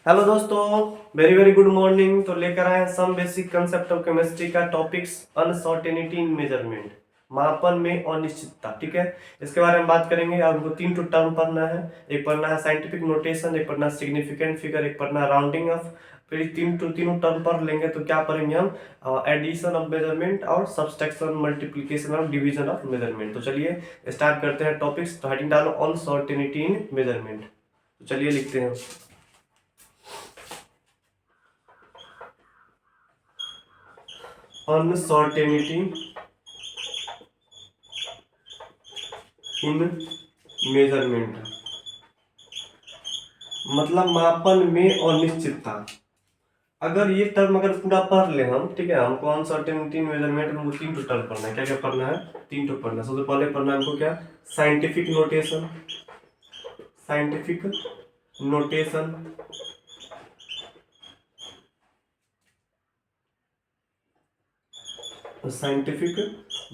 Hello दोस्तों, very very good morning. तो लेकर आए हैं some basic concept of chemistry का टॉपिक्स अनसर्टेनिटी इन मेजरमेंट, मापन में अनिश्चितता। ठीक है, इसके बारे में बात करेंगे। आपको तीन टर्म पढ़ना है। एक पढ़ना है साइंटिफिक नोटेशन, एक पढ़ना है सिग्निफिकेंट फिगर, एक पढ़ना है राउंडिंग ऑफ। फिर तीनों टर्म पढ़ लेंगे तो क्या पढ़ेंगे हम? एडिशन ऑफ मेजरमेंट और सब्सट्रैक्शन, मल्टीप्लिकेशन और डिवीजन ऑफ मेजरमेंट। तो चलिए स्टार्ट करते हैं टॉपिक्स। तो हेडिंग डालो अनसर्टेनिटी इन मेजरमेंट। तो चलिए लिखते हैं अनसर्टेनिटी इन मेजरमेंट, मतलब मापन में अनिश्चितता। अगर ये टर्म अगर पूरा पढ़ ले हम, ठीक है, हमको अनसर्टेनिटी इन मेजरमेंट में हमको तीन टर्म पढ़ना है। क्या क्या पढ़ना है? तीन टर्म पढ़ना है। सबसे पहले पढ़ना है हमको क्या? Scientific notation, scientific notation, scientific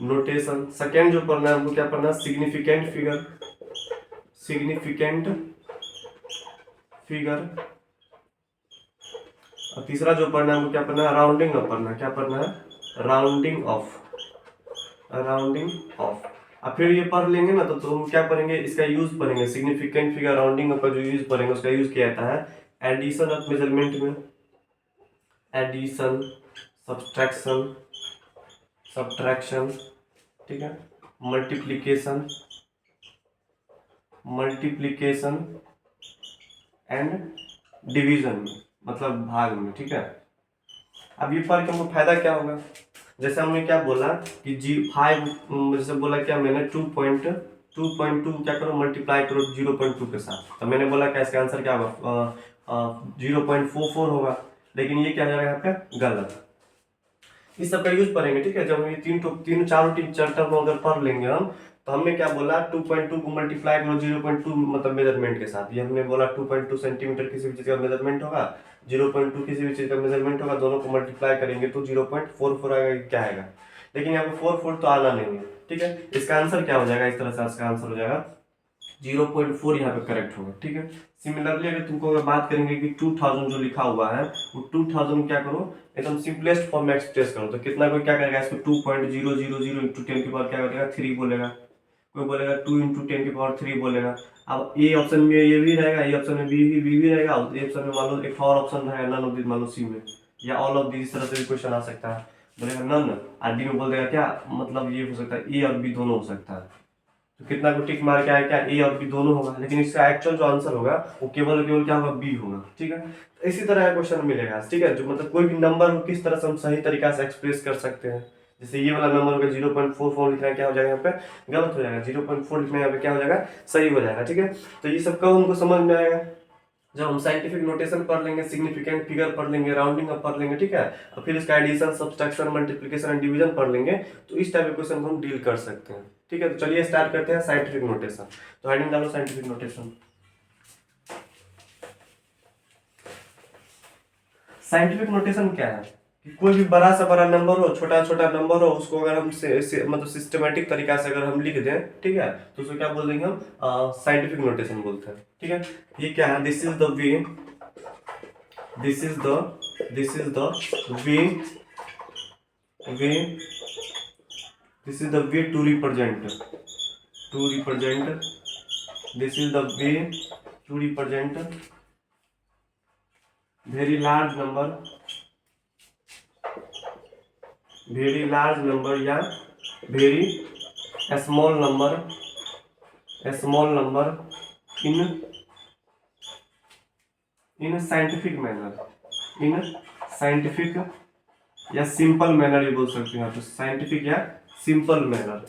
notation. Second जो पढ़ना है हमको क्या पढ़ना है? Significant figure, significant figure. और तीसरा जो पढ़ना है हमको क्या पढ़ना है? राउंडिंग ऑफ पढ़ना है। क्या पढ़ना है? Rounding off, rounding off. अब फिर ये पढ़ लेंगे ना तो हम क्या पढ़ेंगे? इसका यूज पढ़ेंगे। सिग्निफिकेंट फिगर, राउंडिंग ऑफ का जो यूज पढ़ेंगे उसका यूज किया जाता है एडिशन ऑफ मेजरमेंट में, एडिशन, सब्सट्रैक्शन, सब्ट्रैक्शन, ठीक है, मल्टीप्लिकेशन, मल्टीप्लिकेशन एंड डिवीजन में, मतलब भाग में। ठीक है, अब ये पढ़ के हमको फायदा क्या होगा? जैसे हमने क्या बोला कि जी 5, जैसे बोला क्या मैंने 2.2 क्या करो? मल्टीप्लाई करो 0.2 के साथ। तो मैंने बोला क्या इसका आंसर क्या होगा? 0.44 होगा। लेकिन ये क्या हो जाएगा यहाँ पे? गलत। इस सब का यूज करेंगे। ठीक है, जब हम ये तीन चारों टर्म अगर पढ़ लेंगे हम, तो हमने क्या बोला? 2.2 को मल्टीप्लाई करो 0.2 मतलब मेजरमेंट के साथ। ये हमने बोला 2.2 सेंटीमीटर किसी भी चीज का मेजरमेंट होगा, 0.2 किसी भी चीज का मेजरमेंट होगा, दोनों को मल्टीप्लाई करेंगे तो 0.44 आएगा। क्या आएगा? लेकिन यहाँ पे 44 तो आना नहीं है। ठीक है, इसका आंसर क्या हो जाएगा? इस तरह से इसका आंसर हो जाएगा 0.4 यहाँ पे करेक्ट होगा। ठीक है, सिमिलरली अगर तुमको अगर बात करेंगे कि 2000 जो लिखा हुआ है वो 2000 क्या करो? एकदम सिंपलेस्ट फॉर्म में एक्सप्रेस करो। तो कितना कोई क्या करेगा? इसको 2.000 इंटू 10 की पावर क्या करेगा? 3 बोलेगा। कोई बोलेगा 2 इंटू 10 की पावर 3 बोलेगा। अब ए ऑप्शन में ये भी रहेगा, ए ऑप्शन में बी भी रहेगा, और ए ऑप्शन में मान लो एक और ऑप्शन रहेगा नन ऑफ दिस, मान लो सी में, या ऑल ऑफ दिस। इस तरह से भी क्वेश्चन आ सकता है। बोलेगा नन, और डी में बोल देगा क्या? मतलब ये हो सकता है ए और बी दोनों हो सकता है। तो कितना को टिक मार के आया? क्या ए और बी दोनों होगा। लेकिन इसका एक्चुअल जो आंसर होगा वो केवल केवल क्या होगा? बी होगा। ठीक है, तो इसी तरह का क्वेश्चन मिलेगा। ठीक है, जो मतलब कोई भी नंबर को किस तरह से हम सही तरीका से एक्सप्रेस कर सकते हैं। जैसे ये वाला नंबर होगा 0.44 लिखना, क्या हो जाएगा यहाँ पे? गलत हो जाएगा। 0.4 लिखना यहाँ पे क्या हो जाएगा? सही हो जाएगा। ठीक है, तो ये सब कब हमको समझ में आएगा? जब हम साइंटिफिक नोटेशन पढ़ लेंगे, सिग्निफिकेंट फिगर पढ़ लेंगे, राउंडिंग अप पढ़ लेंगे। ठीक है, और फिर इसका addition, subtraction, multiplication and division पढ़ लेंगे, तो इस टाइप के क्वेश्चन को हम डील कर सकते हैं। ठीक है, तो चलिए स्टार्ट करते हैं साइंटिफिक नोटेशन। तो हेडिंग डालो साइंटिफिक नोटेशन। साइंटिफिक नोटेशन क्या है? कि कोई भी बड़ा से बड़ा नंबर हो, छोटा छोटा नंबर हो, उसको अगर हम मतलब सिस्टमेटिक तरीका से अगर हम लिख दें, ठीक है, तो उसको क्या बोल देंगे हम? साइंटिफिक नोटेशन बोलते हैं। ठीक है, ये क्या है? This is the way, this is the way, this is the way to represent, this is the way to represent very large number, या very small number in scientific manner, in scientific या simple manner ये बोल सकते हैं यहाँ पे। Scientific या simple manner,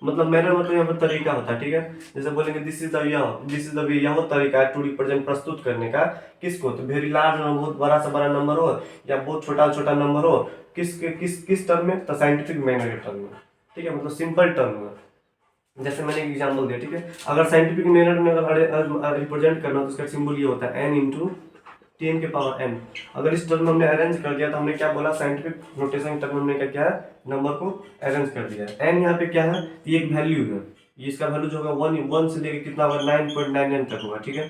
मतलब मैनर मतलब यहाँ पर तरीका होता है। ठीक है, जैसे बोलेंगे दिस इज द वे, यह वो तरीका है टू रिप्रेजेंट, प्रस्तुत करने का। किसको? तो वेरी लार्ज, बहुत बड़ा सा बड़ा नंबर हो, या बहुत छोटा छोटा नंबर हो। किस टर्म में? तो साइंटिफिक मैनर के टर्म में। ठीक है, मतलब सिंपल टर्म में। जैसे मैंने एक एग्जाम्पल दिया। ठीक है, अगर साइंटिफिक मैनर में अगर रिप्रेजेंट करना तो उसका सिंबल ये होता है n इंटू 10 के पावर n। अगर इस टर्म में हमने अरेंज कर दिया तो हमने क्या बोला? साइंटिफिक नोटेशन टर्म में हमने क्या किया है? नंबर को अरेंज कर दिया है। n यहाँ पे क्या है? ये एक वैल्यू है। ये इसका वैल्यू जो होगा 1 से लेके कितना होगा? 9.99 तक होगा। ठीक है,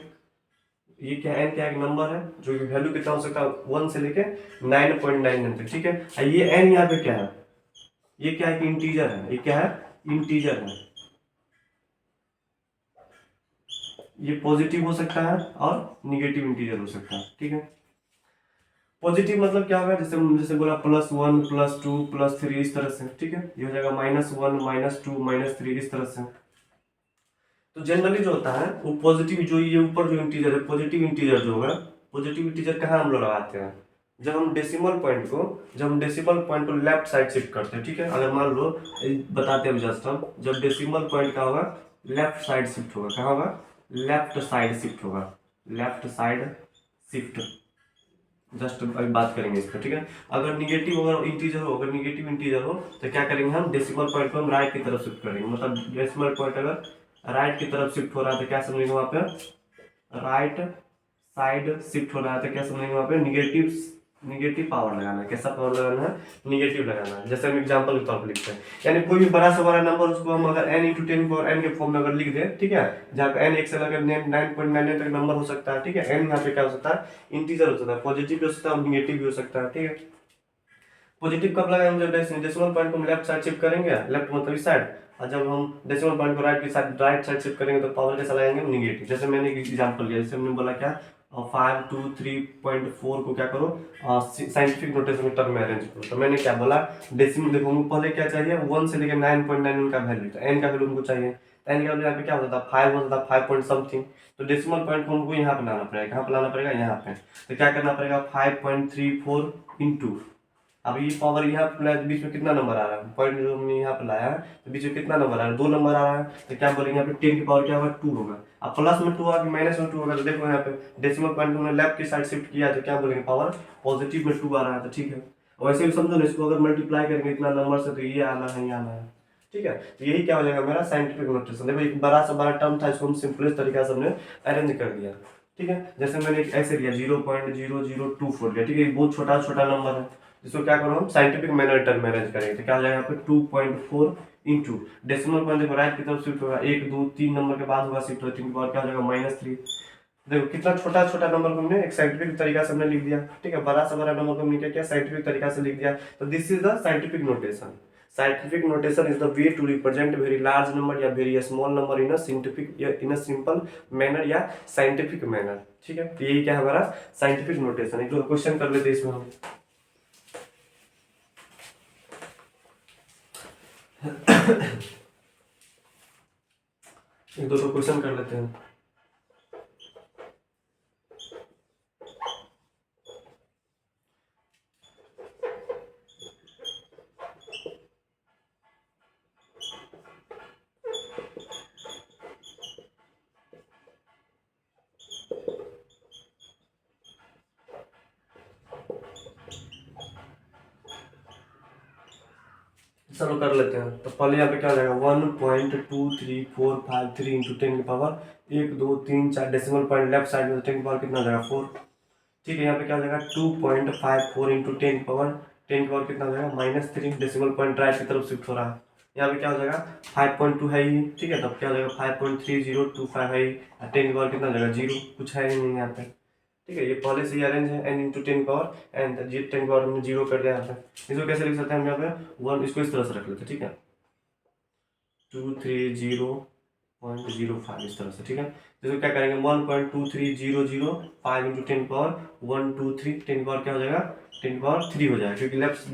ये क्या एन क्या एक नंबर है जो कि वैल्यू कितना हो सकता है 1 से लेके 9.99 तक, ठीक है। और ये एन यहाँ पे क्या है, ये क्या है कि इंटीजर है, ये क्या है इंटीजर है, ये पॉजिटिव हो सकता है और निगेटिव इंटीजर हो सकता है, ठीक है। पॉजिटिव मतलब क्या होगा, जैसे जैसे बोला +1 +2 +3 इस तरह से, ठीक है। ये हो जाएगा -1 -2 -3 इस तरह से। तो जनरली जो होता है वो पॉजिटिव, जो ये ऊपर जो इंटीजर है पॉजिटिव इंटीजर जो होगा, पॉजिटिव इंटीजर कहाँ हम लोग लगाते हैं, जब हम डेसिमल पॉइंट को लेफ्ट साइड शिफ्ट करते हैं, ठीक है। अगर मान लो बताते हैं जस्ट हम, जब डेसिमल पॉइंट का होगा लेफ्ट साइड शिफ्ट होगा, कहाँ होगा लेफ्ट साइड शिफ्ट होगा, लेफ्ट साइड शिफ्ट, जस्ट अभी बात करेंगे इस पर, ठीक है। अगर निगेटिव अगर इंटीजर हो, अगर निगेटिव इंटीजर हो तो क्या करेंगे हम, डेसिमल पॉइंट को हम राइट की तरफ शिफ्ट करेंगे, मतलब डेसिमल पॉइंट अगर राइट की तरफ शिफ्ट हो रहा है तो क्या समझेंगे वहां पे, राइट साइड शिफ्ट हो रहा है तो क्या समझेंगे वहां पे, निगेटिव, निगेटिव पावर लगाना है। कैसा पावर लगाना है, निगेटिव लगाना है। जैसे हम एग्जांपल के तौर पर लिखते हैं, यानी कोई भी बड़ा से बड़ा नंबर उसको हम अगर n × 10⁻n के फॉर्म में अगर लिख दें, ठीक है, जहाँ पे n 1 से लेकर 9.99 तक नंबर हो सकता है, ठीक है। n यहाँ पे क्या हो सकता है, इंटीजर हो सकता है, पॉजिटिव भी हो सकता है और निगेटिव भी हो सकता है, ठीक है। पॉजिटिव कब लगाएंगे, जब डेसिमल पॉइंट को हम लेफ्ट साइड शिफ्ट करेंगे, लेफ्ट मतलब इस साइड, और जब हम डेसिमल पॉइंट को राइट साइड शिफ्ट करेंगे तो पावर कैसा लगाएंगे, निगेटिव। जैसे मैंने एक एग्जांपल लिया, जैसे हमने बोला क्या 523.4 को क्या करो साइंटिफिक नोटेशन में टर्म में अरेंज करो, तो मैंने क्या बोला डेसिमल, देखो हमको पहले क्या चाहिए 1 से लेकर 9.9 का वैल्यू, तो n का वैल्यू हमको चाहिए, तो n का वैल्यू यहाँ पे क्या होता था 5 होता था, 5 पॉइंट समथिंग, तो डेसिमल पॉइंट को हमको यहाँ पे लाना पड़ेगा, कहाँ पे लाना पड़ेगा, यहाँ पे। तो क्या करना पड़ेगा 5.34 इंटू, अब ये पावर यहाँ पे लाया तो बीच में कितना नंबर आ रहा है, पॉइंट जो हमने यहाँ पे लाया है तो बीच में कितना नंबर आ रहा है, 2 नंबर आ रहा है, तो क्या बोलेंगे यहाँ पे 10 की पावर क्या होगा 2 होगा। अब प्लस में 2 होगा कि माइनस में 2 होगा, तो देखो यहाँ पे डेसिमल पॉइंट हमने लेफ्ट की साइड शिफ्ट किया तो क्या बोलेंगे पावर पॉजिटिव में 2 आ रहा है, तो ठीक है। वैसे भी समझो ना, इसको अगर मल्टीप्लाई करेंगे इतना नंबर से तो ये आना है, ये आना है, ठीक है। तो यही क्या हो जाएगा मेरा साइंटिफिक नोटेशन। देखो एक बड़ा सा बड़ा टर्म था, इसको हम सिंपलेस्ट तरीका से हमने अरेंज कर दिया, ठीक है। जैसे मैंने ऐसे लिया 0.0024 लिया, ठीक है, बहुत छोटा छोटा नंबर है, इसको क्या करो हम साइंटिफिक मैनर टर्म में अरेंज करेंगे, तो क्या हो जाएगा यहाँ पे 2.4 इंटू डेसिमल पॉइंट देखो राइट की तरफ शिफ्ट होगा, 1 2 3 नंबर के बाद होगा शिफ्ट, 3 के बाद क्या हो जाएगा -3। देखो कितना छोटा छोटा नंबर को हमने एक साइंटिफिक तरीका से हमने लिख दिया, ठीक है। बड़ा से बड़ा नंबर को हमने क्या किया साइंटिफिक तरीका से लिख दिया, तो this is the scientific notation. Scientific notation is the way to represent very large number या very small number in a scientific या इन अ सिंपल मैनर या साइंटिफिक मैनर, ठीक है। तो यही क्या है हमारा साइंटिफिक नोटेशन। एक दो क्वेश्चन कर लेते हैं इसमें हम। एक दो क्वेश्चन कर लेते हैं। चलो कर लेते हैं। तो पहले यहाँ पे क्या हो जाएगा 1.2345 इंटू 10 की power 1 2 3 4 decimal point left side में, 10 की पावर कितना हो जाएगा 4, ठीक है। यहाँ पे क्या हो जाएगा 2.54 इंटू 10 की पावर, 10 की पावर कितना हो जाएगा -3, डेसिमल पॉइंट राइट की तरफ शिफ्ट हो रहा है। यहाँ पे क्या हो जाएगा 5.2 है ही, ठीक है, तब क्या हो जाएगा 5.3025 है ही, 10 की पावर कितना हो जाएगा 0, कुछ है ही नहीं यहाँ पे, ठीक है। ये पहले से ही अरेंज है n into 10 power and 10 power हमने 0 कर दिया यहाँ पे। इसको कैसे लिख सकते हैं हम यहाँ पे 1, इसको इस तरह से रख लेते हैं, ठीक है, 230.05 इस तरह से, ठीक है। तो इसको क्या करेंगे 1.23005 इंटू 10 पावर 1 2 3, 10 पावर क्या हो जाएगा 10 पावर 3 हो जाएगा, क्योंकि left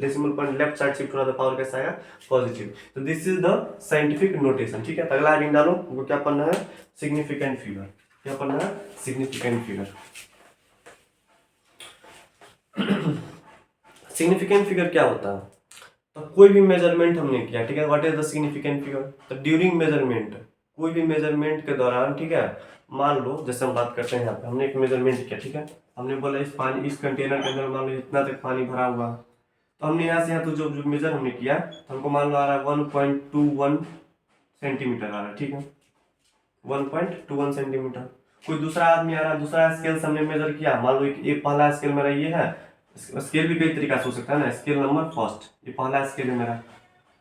decimal point left side shift हो रहा था, पावर कैसा आएगा पॉजिटिव। तो this is the scientific notation, ठीक है। तो अगला हेडिंग डालो, वो क्या पढ़ना है सिग्निफिकेंट फिगर, क्या पढ़ना है सिग्निफिकेंट फिगर। सिग्निफिकेंट फिगर क्या होता है, तो कोई भी मेजरमेंट हमने किया, ठीक है, what is the significant figure, तो ड्यूरिंग मेजरमेंट, कोई भी मेजरमेंट के दौरान, ठीक है, मान लो जैसे हम बात करते हैं यहाँ पे हमने एक मेजरमेंट किया, ठीक है, हमने बोला इस पानी इस कंटेनर के अंदर मान लो इतना तक पानी भरा हुआ, तो हमने यहाँ से यहाँ तो जो जो मेजर हमने किया तो हमको मान लो आ रहा है 1.21 सेंटीमीटर आ रहा है, ठीक है, 1.21 सेंटीमीटर। कोई दूसरा आदमी आ रहा है, दूसरा स्केल से हमने मेजर किया, मान लो एक पहला स्केल मेरा ये है, स्केल भी कई तरीका से हो सकता है ना, स्केल नंबर फर्स्ट, ये पहला स्केल है मेरा।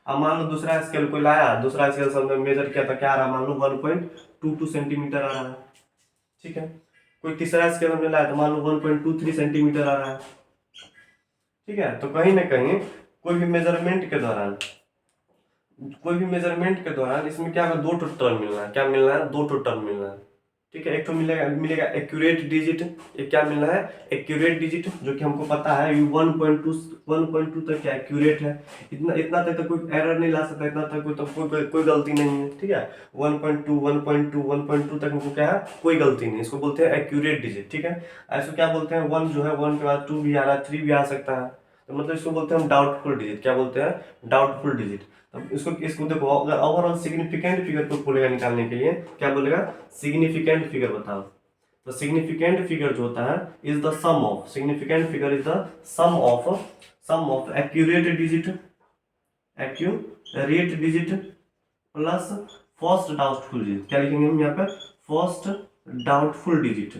अब मान लो दूसरा स्केल कोई लाया, दूसरा स्केल से हमने मेजर किया था, क्या आ रहा है मान लो 1.22 सेंटीमीटर आ रहा है, ठीक है। कोई तीसरा स्केल हमने लाया तो मान लो 1.23 सेंटीमीटर आ रहा है, ठीक है। तो कहीं ना कहीं कोई भी मेजरमेंट के दौरान इसमें क्या होगा, दो टो टर्म मिलना है। क्या मिलना है? दो टो टर्म मिलना है, ठीक है। एक तो मिलेगा एक्यूरेट डिजिट। एक क्या मिलना है? एक्यूरेट डिजिट, जो कि हमको पता है ये 1.2 तक क्या एक्यूरेट है। इतना इतना तक तो कोई एरर नहीं ला सकता, इतना तक कोई गलती नहीं है, ठीक है। 1.2 तक हमको क्या है, कोई गलती नहीं, इसको बोलते हैं एक्यूरेट डिजिट, ठीक है। ऐसे क्या बोलते हैं, 1 जो है 1 के बाद 2 भी आ रहा है, 3 भी आ सकता है, तो मतलब इसको बोलते हैं हम डाउटफुल डिजिट। क्या बोलते हैं? Doubtful digit. अब इसको देखो, अगर ओवरऑल सिग्निफिकेंट फिगर को बोलेगा निकालने के लिए, क्या बोलेगा? सिग्निफिकेंट फिगर बताओ। तो सिग्निफिकेंट फिगर जो होता है is the sum of, significant figure is the sum of accurate digit plus first doubtful digit. क्या लिखेंगे हम यहाँ पर? First doubtful digit.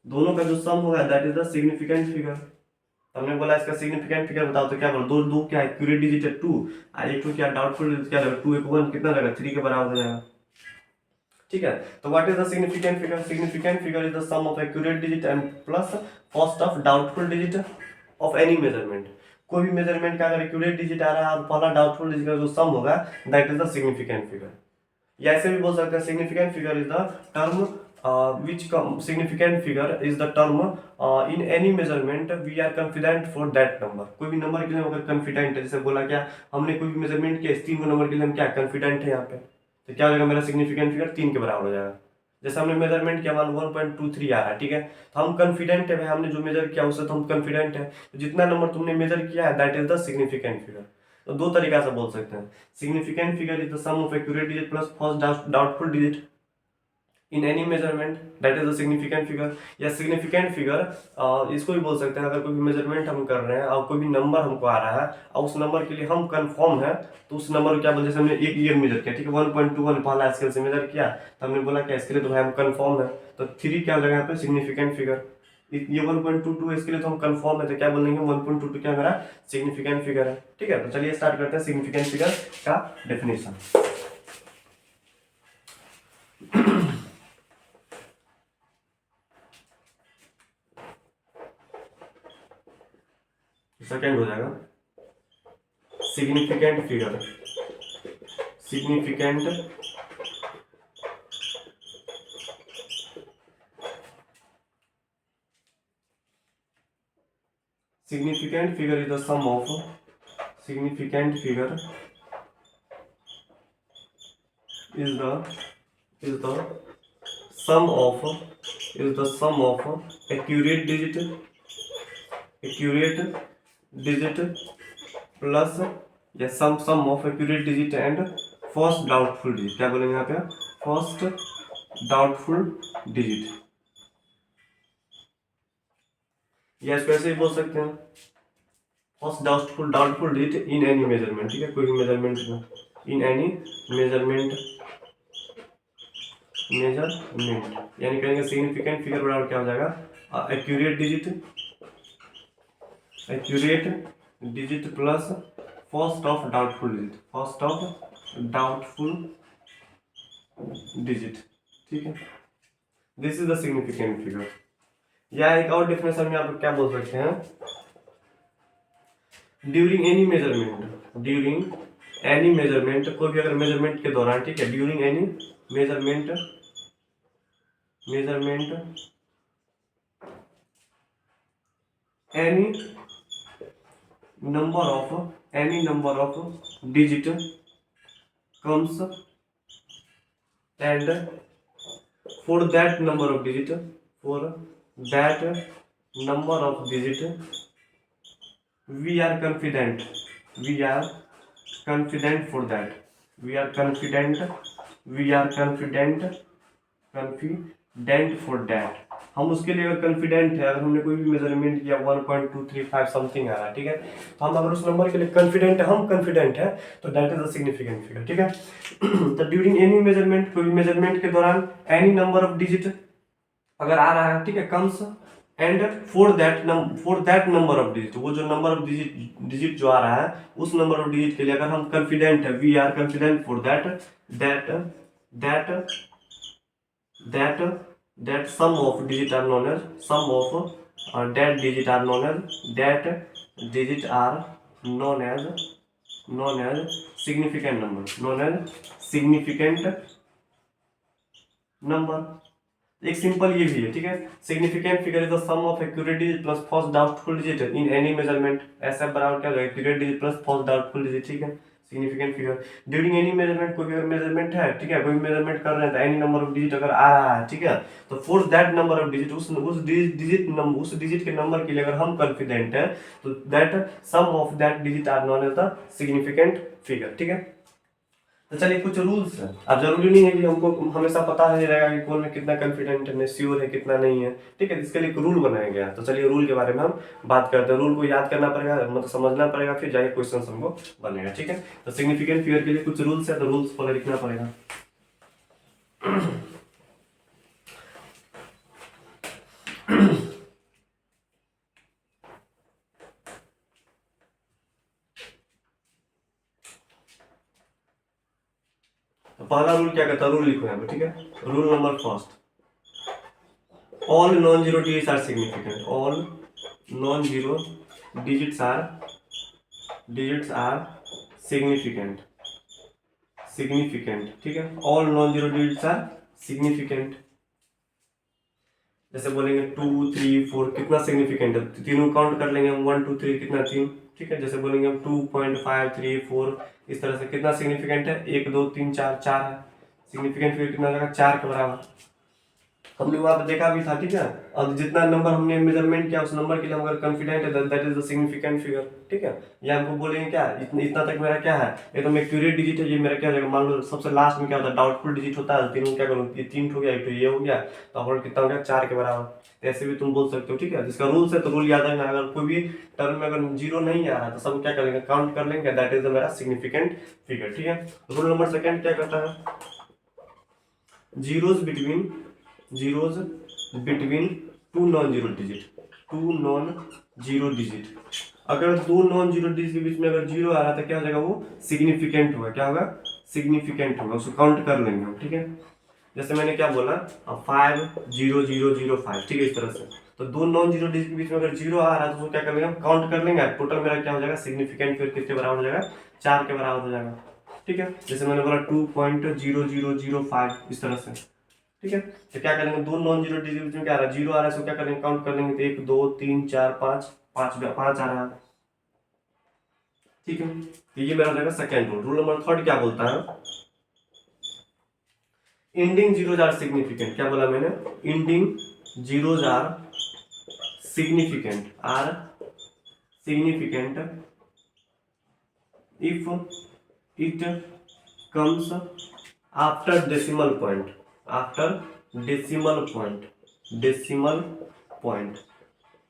दोनों का जो सम होगा that is the significant figure. हमने बोला इसका सिग्निफिकेंट फिगर बताओ, तो क्या बोलो? दो दो क्या एक्यूरेट डिजिट है 2, और एक तो क्या डाउटफुल डिजिट, क्या लगेगा? 2 1 1 कितना लगेगा? 3 के बराबर हो जाएगा, ठीक है। तो what is the significant figure? Significant figure is the sum of accurate digit and plus first of doubtful digit of any measurement. कोई भी मेजरमेंट का अगर एक्यूरेट डिजिट आ रहा है और पहला डाउटफुल डिजिट का जो सम होगा that is the significant figure. या ऐसे भी बोल सकते हैं significant figure is the term which significant figure is the term in any measurement we are confident for that number। कोई भी नंबर के लिए अगर कॉन्फिडेंट है, जैसे बोला क्या हमने कोई भी मेजरमेंट किया 3 नंबर के लिए हम क्या कॉन्फिडेंट है यहाँ पे, तो क्या हो जाएगा? मेरा सिग्निफिकेंट फिगर 3 के बराबर हो जाएगा। जैसे हमने मेजरमेंट किया मान 1.23 आ रहा है, ठीक है, तो हम कॉन्फिडेंट है भाई, हमने जो मेजर किया उससे तो हम कॉन्फिडेंट है, तो जितना नंबर तुमने मेजर किया है that is the significant figure. तो दो तरीका से बोल सकते हैं, significant figure is the sum of accurate digit plus first doubtful digit in any measurement that is the significant figure. या सिग्निफिकेंट फिगर इसको भी बोल सकते हैं, अगर कोई भी मेजरमेंट हम कर रहे हैं और कोई भी नंबर हमको आ रहा है और उस नंबर के लिए हम कंफर्म है, तो उस नंबर को क्या बोलते हैं? जैसे हमने एक ईयर मेजर किया, ठीक है, 1.21 पहला स्केल से मेजर किया, तो हमने बोला क्या इसके लिए तो भाई हम कंफर्म है, तो 3 क्या लगा यहाँ पे? Significant figure. ये 1.22 इसके लिए तो हम कंफर्म है, तो क्या बोलेंगे? 1.22 क्या मेरा सिग्निफिकेंट फिगर है, ठीक है। तो चलिए स्टार्ट करते हैं सिग्निफिकेंट फिगर का डेफिनेशन। सेकेंड हो जाएगा significant figure. Significant figure is the sum of significant figure is the sum of accurate digit plus या sum of accurate digit and first doubtful digit. क्या बोलेंगे यहाँ पे? फर्स्ट डाउटफुल डिजिट, या इसको ऐसे ही बोल सकते हैं first doubtful digit in any measurement, ठीक है, कोई भी मेजरमेंट में, इन एनी मेजरमेंट यानी कहेंगे सिग्निफिकेंट फिगर बराबर क्या हो जाएगा? Accurate digit plus first of doubtful digit, ठीक है। This is the significant figure. या एक और डेफिनेशन में आप क्या बोल सकते हैं? ड्यूरिंग एनी मेजरमेंट, कोई भी अगर मेजरमेंट के दौरान, ठीक है, during any measurement any number of digit comes and for that number of digit we are confident for that, we are confident for that। हम उसके लिए अगर कॉन्फिडेंट है, अगर हमने कोई भी मेजरमेंट किया 1.235 समथिंग आ रहा है, ठीक है, तो हम अगर उस नंबर के लिए कॉन्फिडेंट है, तो that is the significant figure, ठीक है। तो ड्यूरिंग एनी मेजरमेंट, कोई भी मेजरमेंट के दौरान एनी नंबर ऑफ डिजिट अगर आ रहा है, ठीक है, comes and for that number of digit, वो जो नंबर ऑफ डिजिट जो आ रहा है उस नंबर ऑफ डिजिट के लिए अगर हम कॉन्फिडेंट है, we are confident for that that sum of digit are known as sum of that digit are known as that digit are known as significant number, known as significant number। एक simple ये भी है, ठीक है। Significant figure is the sum of accurate digit plus first doubtful digit in any measurement. ऐसा बराबर क्या होगा, accurate digit plus first doubtful digit, ठीक है। Significant figure during any measurement, कोई भी मेजरमेंट है, ठीक है, कोई मेजरमेंट कर रहे हैं तो एनी नंबर ऑफ डिजिट अगर आ रहा है, ठीक है, तो for that number of digit, उस डिजिट के नंबर के लिए अगर हम कॉन्फिडेंट है तो that sum of that digit are known as the significant figure, ठीक है। तो चलिए कुछ रूल्स है। अब जरूरी नहीं है कि हमको हमेशा पता नहीं रहेगा कि कौन में कितना कॉन्फिडेंट है, श्योर है, कितना नहीं है, ठीक है। इसके लिए एक रूल बनाया गया। तो चलिए रूल के बारे में हम बात करते हैं। रूल को याद करना पड़ेगा, मतलब समझना पड़ेगा, फिर जाके क्वेश्चन हमको बनेगा, ठीक है। तो सिग्निफिकेंट फिगर के लिए कुछ रूल्स है, तो रूल्स पहले लिखना पड़ेगा। तो पहला रूल क्या कहता है, रूल लिखो यहाँ पे, ठीक है। Rule number first, all non-zero digits are significant, all non-zero digits are significant, ठीक है। all non-zero digits are significant। जैसे बोलेंगे 2 3 4 कितना सिग्निफिकेंट है, तीनों काउंट कर लेंगे हम, 1 2 3 कितना 3, ठीक है। जैसे बोलेंगे हम 2.5 3 4, इस तरह से कितना सिग्निफिकेंट है, 1 2 3 4, 4 है। सिग्निफिकेंट फिगर कितना लगा, 4 के बराबर। हमने वहां पर देखा भी था, ठीक है। अब जितना नंबर हमने मेजरमेंट किया उस नंबर के लिए हम अगर कॉन्फिडेंट है that is the significant figure, ठीक है। या हमको बोलेंगे क्या, इतना तक मेरा क्या है, एकदम एक्यूरेट डिजिट है, ये मेरा क्या हो जाएगा, मान लो सबसे लास्ट में क्या होता है, डाउटफुल डिजिट होता है, तीनों क्या करूँ, ये 3 हो गया, एक तो ये हो गया, तो अपन कितना हो गया, 4 के बराबर। ऐसे भी तुम बोल सकते हो, ठीक है। जिसका रूल्स है तो रूल याद रखना, अगर कोई भी टर्म में अगर जीरो नहीं आ रहा तो सब क्या करेंगे, काउंट कर लेंगे, दैट इज मेरा सिग्निफिकेंट फिगर, ठीक है। रूल नंबर सेकंड क्या करता है, zeros between two non zero digit, अगर दो नॉन जीरो डिजिट के बीच में अगर जीरो आ रहा था क्या हो जाएगा, वो सिग्निफिकेंट होगा, क्या होगा, सिग्निफिकेंट होगा, उसको काउंट कर लेंगे हम, ठीक है। जैसे मैंने क्या बोला, 50005, ठीक है, इस तरह से। तो दो नॉन जीरो डिजिट के बीच में अगर जीरो आ रहा है तो उसको क्या कर लेंगे हम, काउंट कर लेंगे, टोटल मेरा क्या हो जाएगा, सिग्निफिकेंट फिर किसके बराबर हो जाएगा, 4 के बराबर हो जाएगा, ठीक है। जैसे मैंने बोला 2.0005, इस तरह से, ठीक है। तो क्या करेंगे, दो नॉन जीरो डिजिट में क्या आ रहा है, जीरो आ रहा है, इसको क्या करेंगे, काउंट कर लेंगे, तो 1 2 3 4 5, 5 आ रहा है, ठीक है। तो ये मेरा हो जाएगा second rule. Rule number third क्या बोलता है, इंडिंग जीरोज आर सिग्निफिकेंट। क्या बोला मैंने, ending zeros are significant if it comes after decimal point,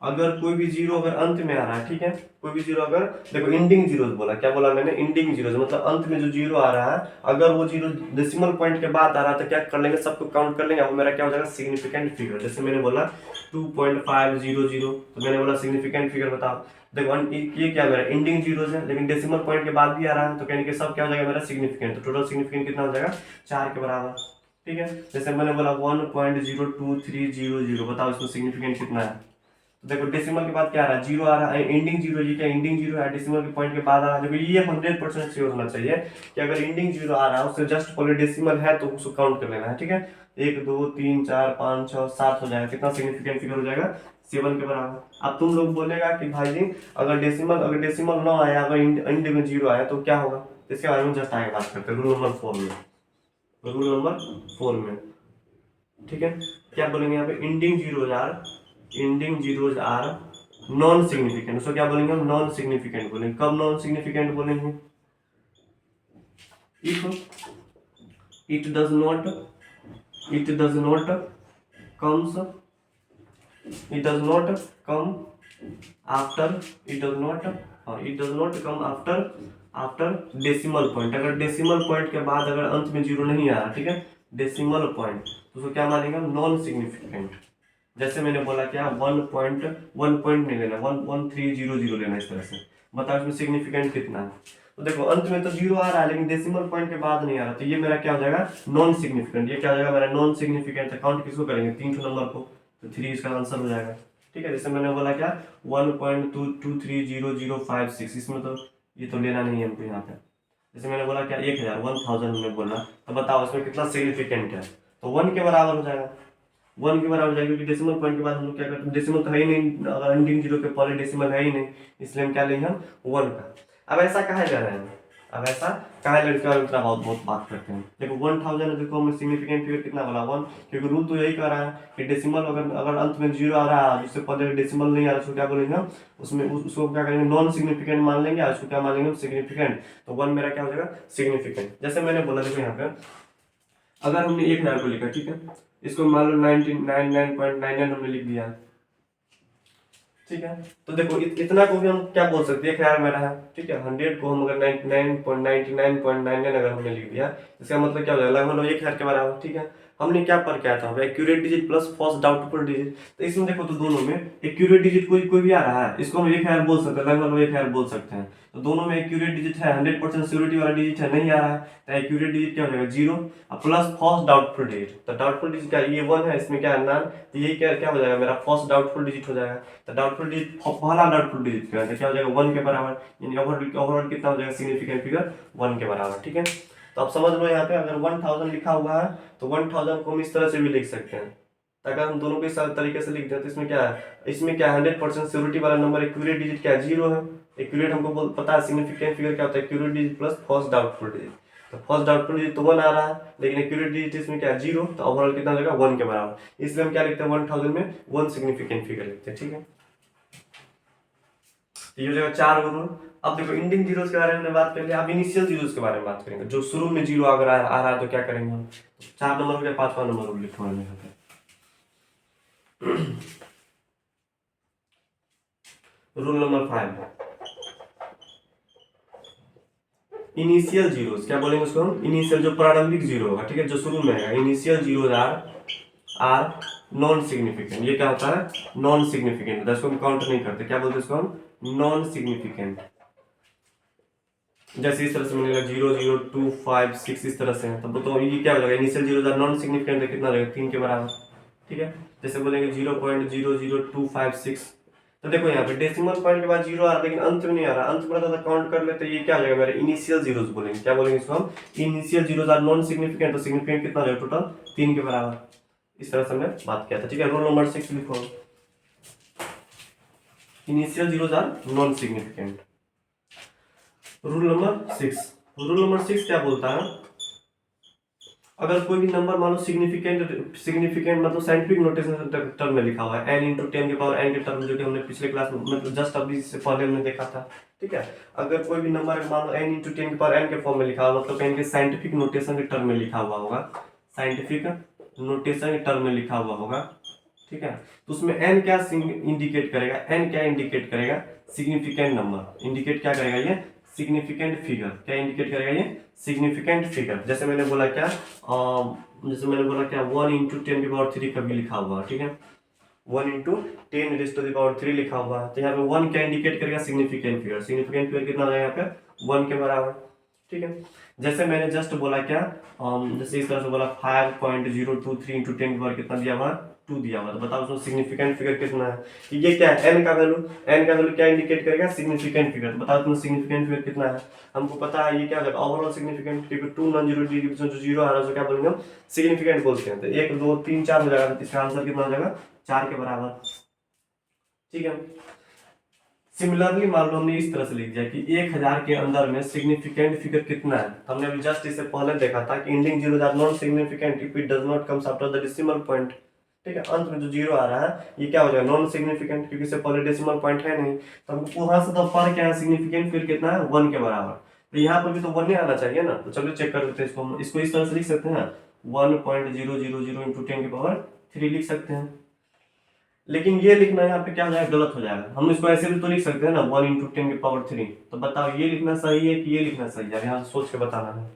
अगर कोई भी जीरो अगर अंत में आ रहा है, ठीक है, कोई भी जीरो अगर, देखो इंडिंग जीरोज बोला, क्या बोला मैंने, इंडिंग जीरोज मतलब अंत में जो जीरो आ रहा है, अगर वो जीरो डेसिमल पॉइंट के बाद आ रहा है तो क्या कर लेंगे, सबको काउंट कर लेंगे, वो मेरा क्या हो जाएगा, सिग्निफिकेंट फिगर। जैसे मैंने बोला 2.500, तो मैंने बोला सिग्निफिकेंट फिगर बताओ। देखो ये क्या मेरा इंडिंग जीरोज है, लेकिन डेसिमल पॉइंट के बाद भी आ रहा है, तो कहने के सब क्या हो जाएगा मेरा सिग्निफिकेंट। तो टोटल सिग्निफिकेंट कितना हो जाएगा, 4 के बराबर, ठीक है। जैसे मैंने बोला 1.02300, बताओ इसमें सिग्निफिकेंट कितना है। तो देखो डेसिमल के बाद क्या आ रहा है, जीरो आ रहा है, इंडिंग जीरो, ये क्या इंडिंग जीरो है, डेसिमल के पॉइंट के बाद आ रहा है। देखो ये 100% श्योर होना चाहिए कि अगर इंडिंग जीरो आ रहा है उससे जस्ट पहले डेसिमल है तो उसको काउंट कर लेना है, ठीक है। 1 2 3 4 5 6 7 हो जाएगा, कितना सिग्निफिकेंट फिगर हो जाएगा, 7 के बराबर। अब तुम लोग बोलेगा कि भाई जी अगर डेसिमल ना आया, अगर इंडिंग में जीरो आया तो क्या होगा, इसके बारे में जस्ट आगे बात करते हैं रूल नंबर 4 में, ठीक है। क्या बोलेंगे यहाँ पे, ending zeros are non significant, उसको क्या बोलेंगे हम, नॉन सिग्निफिकेंट बोलेंगे। कब नॉन सिग्निफिकेंट बोलेंगे, if it does not comes after decimal point, अगर डेसिमल पॉइंट के बाद अगर अंत में जीरो नहीं आ रहा, ठीक है, डेसिमल पॉइंट, तो उसको क्या मानेंगे, नॉन सिग्निफिकेंट। जैसे मैंने बोला क्या, 1 पॉइंट नहीं लेना, 11300 लेना, इस तरह से। बताओ इसमें सिग्निफिकेंट कितना है। तो देखो अंत में तो जीरो आ रहा है लेकिन डेसिमल पॉइंट के बाद नहीं आ रहा, तो ये मेरा क्या हो जाएगा नॉन सिग्निफिकेंट। ये क्या हो जाएगा मेरा नॉन सिग्निफिकेंट। काउंट किसको करेंगे 3 नंबर को, तो 3 इसका आंसर हो जाएगा। ठीक है, जैसे मैंने बोला क्या 1.2230056, इसमें तो ये तो लेना नहीं है हमको यहाँ पे। जैसे मैंने बोला क्या 1000 1000 हमने बोला, तो बताओ इसमें कितना सिग्निफिकेंट है, तो 1 के बराबर हो जाएगा। 1 के बराबर हो जाएगा, क्योंकि डेसिमल पॉइंट के बाद हम लोग क्या करते हैं, डेसिमल तो है ही नहीं, अगर एंडिंग जीरो के पहले डेसिमल है ही नहीं, इसलिए हम क्या लेंगे हम 1 का। अब ऐसा कहा जा रहा है, अब ऐसा कहा लड़का उतना बहुत बहुत बात करते हैं। देखो 1000 देखो हमें सिग्निफिकेंट फिगर कितना बोला 1, क्योंकि रूल तो यही कह रहा है कि डेसिमल अगर अगर अंत में जीरो आ रहा है, जिससे पहले डेसिमल नहीं आ रहा, उसको क्या बोलेंगे हम, उसमें उसको क्या करेंगे नॉन सिग्निफिकेंट मान लेंगे, और उसको क्या मान लेंगे सिग्निफिकेंट। तो 1 मेरा क्या हो जाएगा सिग्निफिकेंट। जैसे मैंने बोला देखो यहाँ पे अगर हमने 1000 को लिखा, ठीक है, इसको मान लो 99.99 हमने लिख दिया, ठीक है, तो देखो इतना को भी हम क्या बोल सकते हैं ख्याल में रहा, ठीक है। 100 को हम अगर 99.99.99 अगर हमने लिख दिया, इसका मतलब क्या हो जाएगा लगभग 1000 के बराबर। ठीक है, हमने क्या पढ़ के आया था accurate digit plus first doubtful digit, तो इसमें देखो तो दोनों में एक्यूरेट डिजिट कोई कोई भी आ रहा है, इसको हम 1000 बोल सकते हैं, लगभग 1000 बोल सकते हैं। तो दोनों में एक्यूरेट डिजिट है, 100% सिक्योरिटी वाला डिजिट है, नहीं आ रहा है, तो एक्यूरेट डिजिट क्या हो जाएगा 0 प्लस फर्स्ट डाउटफुल डिजिट। तो डाउटफुल डिजिट क्या ये 1 है, इसमें क्या है नॉन, तो ये क्या क्या हो जाएगा मेरा फर्स्ट डाउटफुल डिजिट हो जाएगा। तो डाउटफुल डिजिट पहला डाउटफुल डिजिट क्या हो जाएगा 1 के बराबर, यानी ओवरऑल कितना हो जाएगा सिग्निफिकेंट फिगर 1 के बराबर। ठीक है, तो आप समझ लो यहाँ पे अगर 1000 लिखा हुआ है तो 1000 को हम इस तरह से भी लिख सकते हैं। अगर हम दोनों को इस तरीके से लिख दें तो इसमें क्या है, इसमें क्या 100% सिक्योरिटी वाला नंबर एक्यूरेट डिजिट क्या है 0 है। एक्यूरेट हमको पता है सिग्निफिकेंट फिगर क्या होता है accurate digit plus first doubtful digit. तो फर्स्ट डाउटफुल डिजिट तो 1 आ रहा है, लेकिन एक्यूरेट डिजिट इसमें क्या है 0, तो ओवरऑल कितना हो जाएगा 1 के बराबर। इसलिए हम क्या लिखते हैं 1000 में 1 सिग्निफिकेंट फिगर लिखते हैं। ठीक है, ये हो जाएगा 4 रूल। अब देखो इंडिंग जीरोस के बारे में बात कर लिया, अब इनिशियल जीरोस के बारे में बात करेंगे, जो शुरू में जीरो अगर आ रहा है तो क्या करेंगे हम। 4 नंबर हो गया, 5वां नंबर रूल लिखो मैंने यहाँ पे। रूल नंबर 5 इनिशियल जीरोस, क्या बोलेंगे उसको हम इनिशियल, जो प्रारंभिक जीरो होगा, ठीक है, जो शुरू में आएगा। Initial zero are non significant. ये क्या होता है नॉन सिग्निफिकेंट, इसको हम काउंट नहीं करते, क्या बोलते हैं इसको हम नॉन सिग्निफिकेंट। जैसे इस तरह से मिलेगा 0 0 2 5 6 इस तरह से है, तब तो ये क्या हो जाएगा इनिशियल जीरो नॉन सिग्निफिकेंट है, कितना रहेगा 3 के बराबर। ठीक है, जैसे बोलेंगे 0.00256, तो देखो यहाँ पे डेसिमल पॉइंट के बाद 0 आ रहा है लेकिन अंत में नहीं आ रहा, अंत में तो काउंट कर लेते, ये क्या हो जाएगा मेरे इनिशियल जीरोस बोलेंगे, क्या बोलेंगे इसको हम initial zeros are non significant. तो सिग्निफिकेंट कितना हो जाएगा टोटल 3 के बराबर। इस तरह से हमने बात किया था। ठीक है, रूल नंबर 6 लिखो, initial zeros are non significant. Rule number 6 क्या बोलता है, अगर कोई भी नंबर मान लो सिग्निफिकेंट मतलब साइंटिफिक नोटेशन टर्म में लिखा हुआ है n × 10 के पावर n के टर्म, जो कि हमने पिछले क्लास में मतलब जस्ट अभी से पहले हमने देखा था। ठीक है, अगर कोई भी नंबर मान लो n × 10 के पावर n के फॉर्म में लिखा हुआ, मतलब n के साइंटिफिक नोटेशन के टर्म में लिखा हुआ होगा, साइंटिफिक नोटेशन के टर्म में लिखा हुआ होगा। ठीक है, तो उसमें n क्या इंडिकेट करेगा, n क्या इंडिकेट करेगा सिग्निफिकेंट नंबर, इंडिकेट क्या करेगा ये सिग्निफिकेंट फिगर, क्या इंडिकेट करेगा ये सिग्निफिकेंट फिगर। जैसे मैंने बोला क्या 1 × 10 की पावर 3 कभी लिखा हुआ, ठीक है, 1 × 10⁻³ लिखा हुआ है, तो यहाँ पे 1 क्या इंडिकेट करेगा सिग्निफिकेंट फिगर। सिग्निफिकेंट फिगर कितना है यहाँ पे 1 के बराबर। ठीक है, जैसे मैंने जस्ट बोला क्या जैसे इस तरह से बोला 5.023 × 10 की पावर कितना दिया हुआ 2 दिया हुआ, तो बताओ उसमें सिग्निफिकेंट फिगर कितना है। ये क्या है n का वैल्यू क्या इंडिकेट करेगा सिग्निफिकेंट फिगर। तो बताओ तुम्हें सिग्निफिकेंट फिगर कितना है, हमको पता है ये क्या होगा ओवरऑल सिग्निफिकेंट, क्योंकि 2 नॉन जीरो डिविजन जो जीरो आ रहा है उसको क्या बोलेंगे हम सिग्निफिकेंट बोलते हैं। तो 1 2 3 4 हो जाएगा, तो इसका आंसर कितना हो जाएगा 4 के बराबर। ठीक है, सिमिलरली मान लो हमने इस तरह से लिख दिया कि 1000 के अंदर में सिग्निफिकेंट फिगर कितना है। हमने अभी जस्ट इससे पहले देखा था कि ending zeros are non significant if it does not comes after the decimal point. ठीक है, अंत में जो जीरो आ रहा है ये क्या हो जाएगा नॉन सिग्निफिकेंट, क्योंकि इससे पहले डेसिमल पॉइंट है नहीं, तो हमको वहां से तो फर्क क्या है सिग्निफिकेंट फिगर कितना है 1 के बराबर। तो यहाँ पर भी तो 1 ही आना चाहिए ना, तो चलो चेक कर लेते हैं इसको। इसको इस तरह से लिख सकते हैं 1.000 × 10 की पावर 3 लिख सकते हैं, लेकिन ये लिखना यहाँ पे क्या हो जाएगा गलत हो जाएगा। हम इसको ऐसे भी तो लिख सकते हैं ना 1 × 10 की पावर 3, तो बताओ ये लिखना सही है कि ये लिखना सही है, यहाँ सोच के बताना है।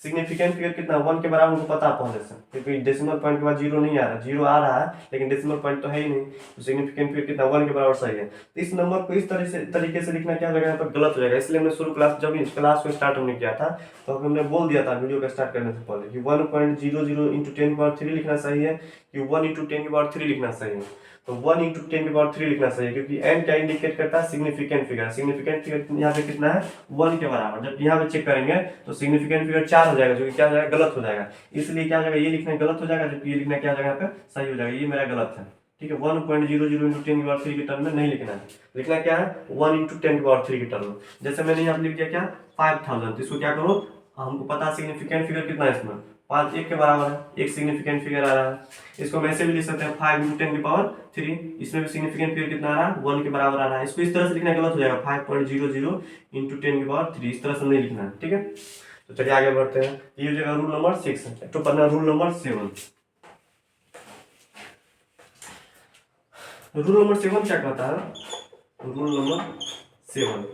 सिग्निफिकेंट फिगर कितना 1 के बराबर हमको पता पहले से, क्योंकि डेसिमल पॉइंट के बाद जीरो नहीं आ रहा, जीरो आ रहा है लेकिन डेसिमल पॉइंट तो है ही नहीं, तो सिग्निफिकेंट फिगर कितना 1 के बराबर सही है। तो इस नंबर को इस तरीके से लिखना क्या हो जाएगा, यहाँ पर गलत हो जाएगा। इसलिए हमने शुरू क्लास जब इस क्लास को स्टार्ट हमने किया था तो हमने बोल दिया था वीडियो का स्टार्ट करने से पहले कि 1.00 इंटू 10 की पावर 3 लिखना सही है कि 1 इंटू 10 की पावर 3 लिखना सही है। तो 1 इंटू 10 की पावर 3 लिखना सही है, क्योंकि एन क्या इंडिकेट करता है, सिग्निफिकेंट फिगर। सिग्निफिकेंट फिगर यहाँ पे कितना है 1 के बराबर। जब यहाँ पे चेक करेंगे तो सिग्निफिकेंट फिगर 4 हो जाएगा, जो कि क्या हो जाएगा, गलत हो जाएगा। इसलिए क्या हो जाएगा, ये लिखना गलत हो जाएगा, जबकि ये लिखना क्या हो जाएगा, यहाँ पे सही हो जाएगा। ये मेरा गलत है, ठीक है। 1.00 इंटू 10 की पावर 3 के टर्म में नहीं लिखना है, लिखना क्या है 1 इंटू 10 की पावर 3 के टर्म में। जैसे मैंने यहाँ लिख दिया क्या 5000, तो इसको क्या करो, हमको पता है सिग्निफिकेंट फिगर कितना है इसमें 5 1 के बराबर है, एक सिग्निफिकेंट फिगर आ रहा है। इसको वैसे भी लिख सकते हैं 5 इंटू 10 की पावर 3, इसमें भी सिग्निफिकेंट फिगर कितना आ रहा है 1 के बराबर आ रहा है। इसको इस तरह से लिखना गलत हो जाएगा 5.00 इंटू 10 की पावर 3, इस तरह से नहीं लिखना है, ठीक है। तो चलिए आगे बढ़ते हैं। ये हो जाएगा रूल नंबर 6। तो पढ़ना रूल नंबर 7। रूल नंबर 7 क्या कहता है, रूल नंबर 7,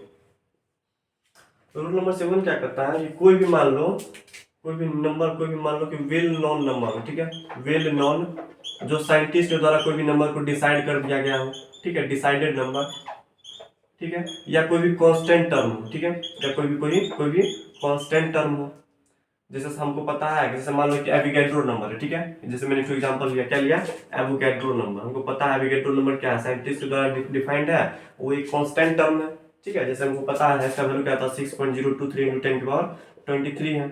रूल नंबर 7 क्या कहता है कि कोई भी मान लो, कोई भी नंबर, कोई भी मान लो कि वेल नॉन नंबर हो, ठीक है, वेल नॉन, जो साइंटिस्ट के द्वारा कोई भी नंबर को डिसाइड कर दिया गया हो, ठीक है, डिसाइडेड नंबर, ठीक है, या कोई भी कांस्टेंट टर्म हो, ठीक है, या कोई भी कांस्टेंट टर्म हो। जैसे हमको पता है, जैसे मान लो कि एवोगैड्रो नंबर है, ठीक है, जैसे मैंने फॉर एग्जांपल लिया, क्या लिया, एवोगैड्रो नंबर। हमको पता है एवोगैड्रो नंबर क्या है, साइंटिस्ट के द्वारा डिफाइंड है, वो एक कांस्टेंट टर्म है, ठीक है। जैसे हमको पता है इसका वैल्यू क्या था 6.023 इंटू 10 की पावर 23 है,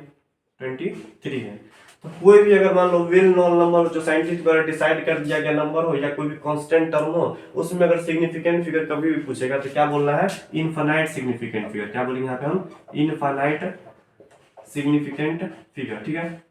23 है। तो कोई भी अगर मान लो वेल नोन नंबर जो साइंटिस्ट द्वारा डिसाइड कर दिया गया नंबर हो, या कोई भी कांस्टेंट टर्म हो, उसमें अगर सिग्निफिकेंट फिगर कभी भी पूछेगा तो क्या बोलना है, इनफाइनाइट सिग्निफिकेंट फिगर। क्या बोलेंगे यहाँ पे हम, इनफाइनाइट सिग्निफिकेंट फिगर, ठीक है।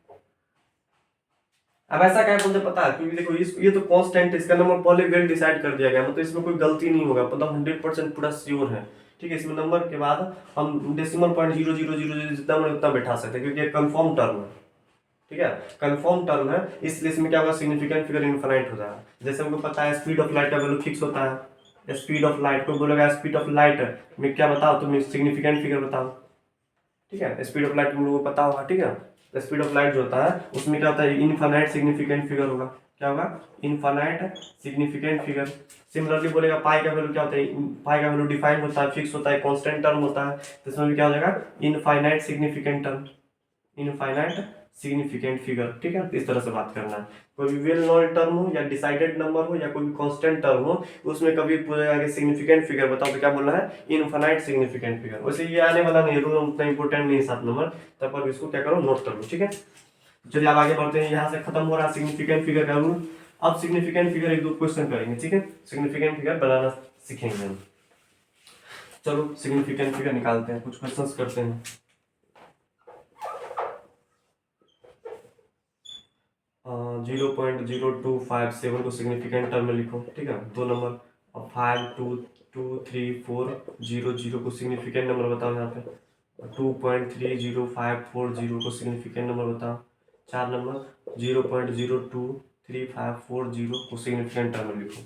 अब ऐसा क्या बोलते पता है, क्योंकि देखो ये तो कांस्टेंट है, इसका नंबर पहले वेल डिसाइड कर दिया गया, मतलब इसमें कोई गलती नहीं होगा, मतलब 100% पूरा श्योर है, ठीक है। इसमें नंबर के बाद हम डेसिमल पॉइंट 0.000 जितना मैंने उतना बैठा सकते हैं, क्योंकि ये कंफर्म टर्म है, ठीक है, कंफर्म टर्म है, इसलिए इसमें क्या होगा, सिग्निफिकेंट फिगर इनफाइनाइट हो जाएगा। जैसे हमको पता है स्पीड ऑफ लाइट का वैल्यू फिक्स होता है, स्पीड ऑफ लाइट को बोलेगा स्पीड ऑफ लाइट में क्या बताओ, तुम सिग्निफिकेंट फिगर बताओ, ठीक है। स्पीड ऑफ लाइट तुम लोगों को पता होगा, ठीक है। स्पीड ऑफ लाइट जो होता है उसमें क्या होता है, इनफाइनाइट सिग्निफिकेंट फिगर होगा, क्या होगा, इनफाइनाइट सिग्निफिकेंट फिगर। सिमिलरली बोलेगा पाई का वैल्यू क्या होता है, पाई का वैल्यू डिफाइन होता है, फिक्स होता है, कांस्टेंट टर्म होता है, तो इसमें भी क्या हो जाएगा, infinite significant term, infinite significant figure, ठीक है। इस तरह से बात करना है। कोई भी वेल नोन टर्म हो, या डिसाइडेड नंबर हो, या कोई भी कांस्टेंट टर्म हो, उसमें कभी पूछेगा कि सिग्निफिकेंट फिगर बताओ, तो क्या बोलना है, इनफाइनाइट सिग्निफिकेंट फिगर। वैसे ये आने वाला नहीं, रूल उतना इंपॉर्टेंट नहीं है 7 नंबर, तब पर इसको क्या करो, नोट कर लो, ठीक है। चलिए अब आगे बढ़ते हैं, यहाँ से खत्म हो रहा सिग्निफिकेंट फिगर का रूल। अब सिग्निफिकेंट फिगर 1-2 क्वेश्चन करेंगे, ठीक है, सिग्निफिकेंट फिगर बनाना सीखेंगे हम। चलो सिग्निफिकेंट फिगर निकालते हैं, कुछ क्वेश्चंस करते हैं। 0.0257 को सिग्निफिकेंट टर्म में लिखो, ठीक है, 2 नंबर। और 5223400 को सिग्निफिकेंट नंबर बताओ यहाँ पे। 2.30540 को सिग्निफिकेंट नंबर बताओ। 4 नंबर 0.023540 को सिग्निफिकेंट टर्म में लिखो।